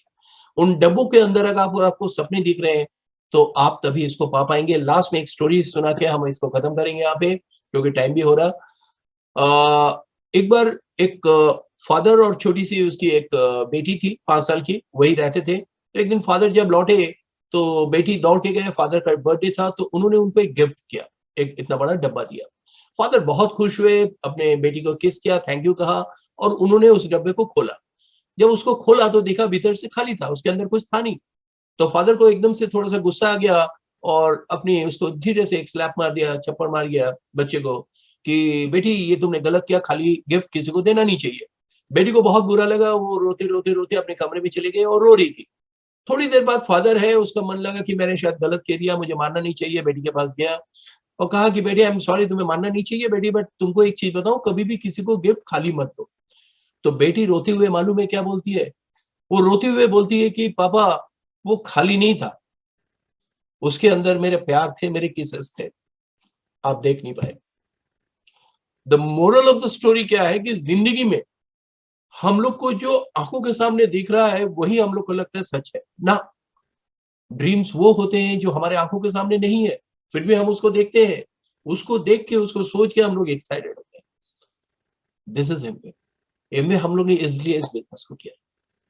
उन डब्बों के अंदर, अगर आपको सपने दिख रहे हैं तो आप तभी इसको पा पाएंगे। लास्ट में एक स्टोरी सुना के हम इसको खत्म करेंगे यहाँ पे, क्योंकि टाइम भी हो रहा। एक बार एक फादर और छोटी सी उसकी एक बेटी थी 5 साल की, वही रहते थे। तो एक दिन फादर जब लौटे तो बेटी दौड़ के गए, फादर का बर्थडे था, तो उन्होंने उनको एक गिफ्ट किया, एक इतना बड़ा डब्बा दिया। फादर बहुत खुश हुए, अपने बेटी को किस किया, थैंक यू कहा, और उन्होंने उस डब्बे को खोला। जब उसको खोला तो देखा भीतर से खाली था, उसके अंदर कुछ था नहीं। तो फादर को एकदम से थोड़ा सा गुस्सा आ गया, और अपनी उसको धीरे से एक स्लैप मार दिया, चप्पड़ मार गया बच्चे को, कि बेटी ये तुमने गलत किया, खाली गिफ्ट किसी को देना नहीं चाहिए। बेटी को बहुत बुरा लगा, वो रोते रोते रोते अपने कमरे में चली गई और रो रही थी। थोड़ी देर बाद फादर है, उसका मन लगा कि मैंने शायद गलत कह दिया, मुझे मानना नहीं चाहिए। बेटी के पास गया और कहा कि बेटी आई एम सॉरी, तुम्हें मानना नहीं चाहिए बेटी, बट तुमको एक चीज बताऊं, कभी भी किसी को गिफ्ट खाली मत दो। तो बेटी रोते हुए मालूम है क्या बोलती है? वो रोते हुए बोलती है कि पापा वो खाली नहीं था, उसके अंदर मेरे प्यार थे, मेरे किसेस थे, आप देख नहीं पाए। The moral of the story क्या है कि जिंदगी में हम लोग को जो आंखों के सामने दिख रहा है वही हम लोग को लगता है सच है ना। ड्रीम्स वो होते हैं जो हमारे आंखों के सामने नहीं है, फिर भी हम उसको देखते हैं, उसको देख के, उसको सोच के हम लोग एक्साइटेड होते हैं। This is Amway. एमवे हम लोग ने इसलिए इस बिजनेस को किया।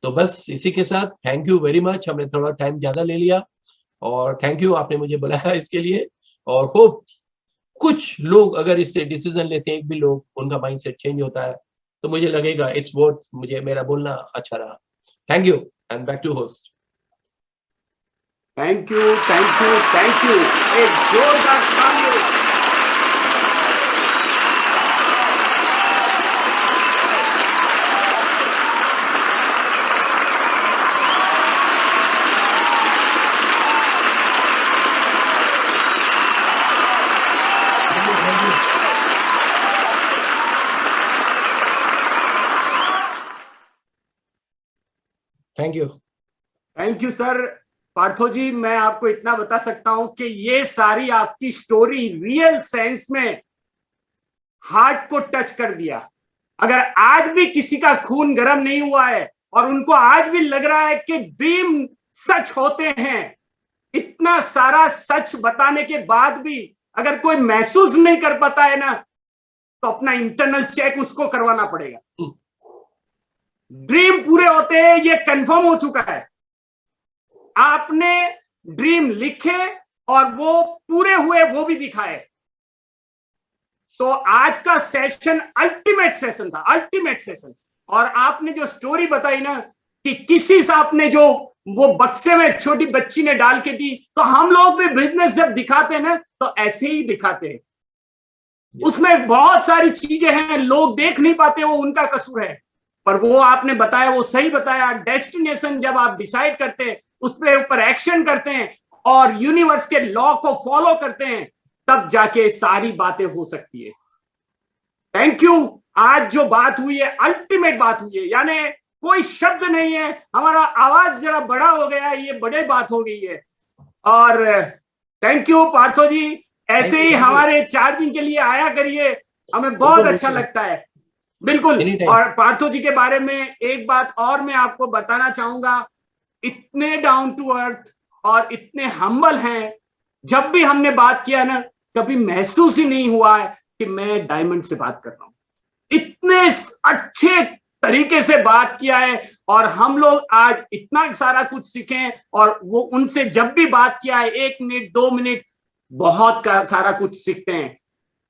तो बस इसी के साथ थैंक यू वेरी मच, हमने थोड़ा टाइम ज्यादा ले लिया, और थैंक यू आपने मुझे बुलाया इसके लिए। और होप कुछ लोग अगर इससे डिसीजन लेते हैं, एक भी लोग, उनका माइंडसेट चेंज होता है, तो मुझे लगेगा इट्स वर्थ, मुझे मेरा बोलना अच्छा रहा। Thank you, and back to host. Thank you, thank you, thank you. एक जोरदार तालियां। Thank you. Thank you sir. Partho ji, मैं आपको इतना बता सकता हूं कि ये सारी आपकी स्टोरी रियल सेंस में हार्ट को टच कर दिया। अगर आज भी किसी का खून गर्म नहीं हुआ है और उनको आज भी लग रहा है कि ड्रीम सच होते हैं, इतना सारा सच बताने के बाद भी अगर कोई महसूस नहीं कर पाता है ना, तो अपना इंटरनल चेक उसको करवाना पड़ेगा। ड्रीम पूरे होते हैं, ये कंफर्म हो चुका है। आपने ड्रीम लिखे और वो पूरे हुए, वो भी दिखाए। तो आज का सेशन अल्टीमेट सेशन था, अल्टीमेट सेशन। और आपने जो स्टोरी बताई ना कि किसी सांप ने जो वो बक्से में छोटी बच्ची ने डाल के दी, तो हम लोग भी बिजनेस जब दिखाते हैं ना तो ऐसे ही दिखाते हैं। उसमें बहुत सारी चीजें हैं, लोग देख नहीं पाते, वो उनका कसूर है। पर वो आपने बताया, वो सही बताया। डेस्टिनेशन जब आप डिसाइड करते हैं, उस पर ऊपर एक्शन करते हैं और यूनिवर्स के लॉ को फॉलो करते हैं, तब जाके सारी बातें हो सकती है। Thank you. आज जो बात हुई है, अल्टीमेट बात हुई है, यानी कोई शब्द नहीं है। हमारा आवाज जरा बड़ा हो गया है, ये बड़े बात हो गई है। और थैंक यू पार्थो जी, ऐसे ही हमारे 4 दिन के लिए आया करिए, हमें बहुत अच्छा लगता है। बिल्कुल। और पार्थो जी के बारे में एक बात और मैं आपको बताना चाहूंगा, इतने डाउन टू अर्थ और इतने हम्बल हैं। जब भी हमने बात किया ना, कभी महसूस ही नहीं हुआ है कि मैं डायमंड से बात कर रहा हूं। इतने अच्छे तरीके से बात किया है और हम लोग आज इतना सारा कुछ सीखे। और वो उनसे जब भी बात किया है, 1 मिनट 2 मिनट, बहुत सारा कुछ सीखते हैं।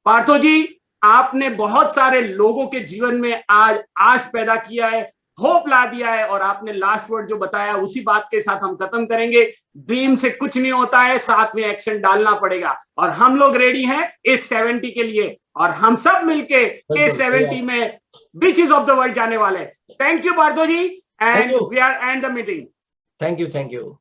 पार्थो जी, आपने बहुत सारे लोगों के जीवन में आज आश पैदा किया है, होप ला दिया है। और आपने लास्ट वर्ड जो बताया, उसी बात के साथ हम खत्म करेंगे। ड्रीम से कुछ नहीं होता है, साथ में एक्शन डालना पड़ेगा। और हम लोग रेडी हैं इस 70 के लिए, और हम सब मिलके इस 70 में बीचेस ऑफ द वर्ल्ड जाने वाले। Thank you Partho ji, and we are end the meeting. Thank you, thank you.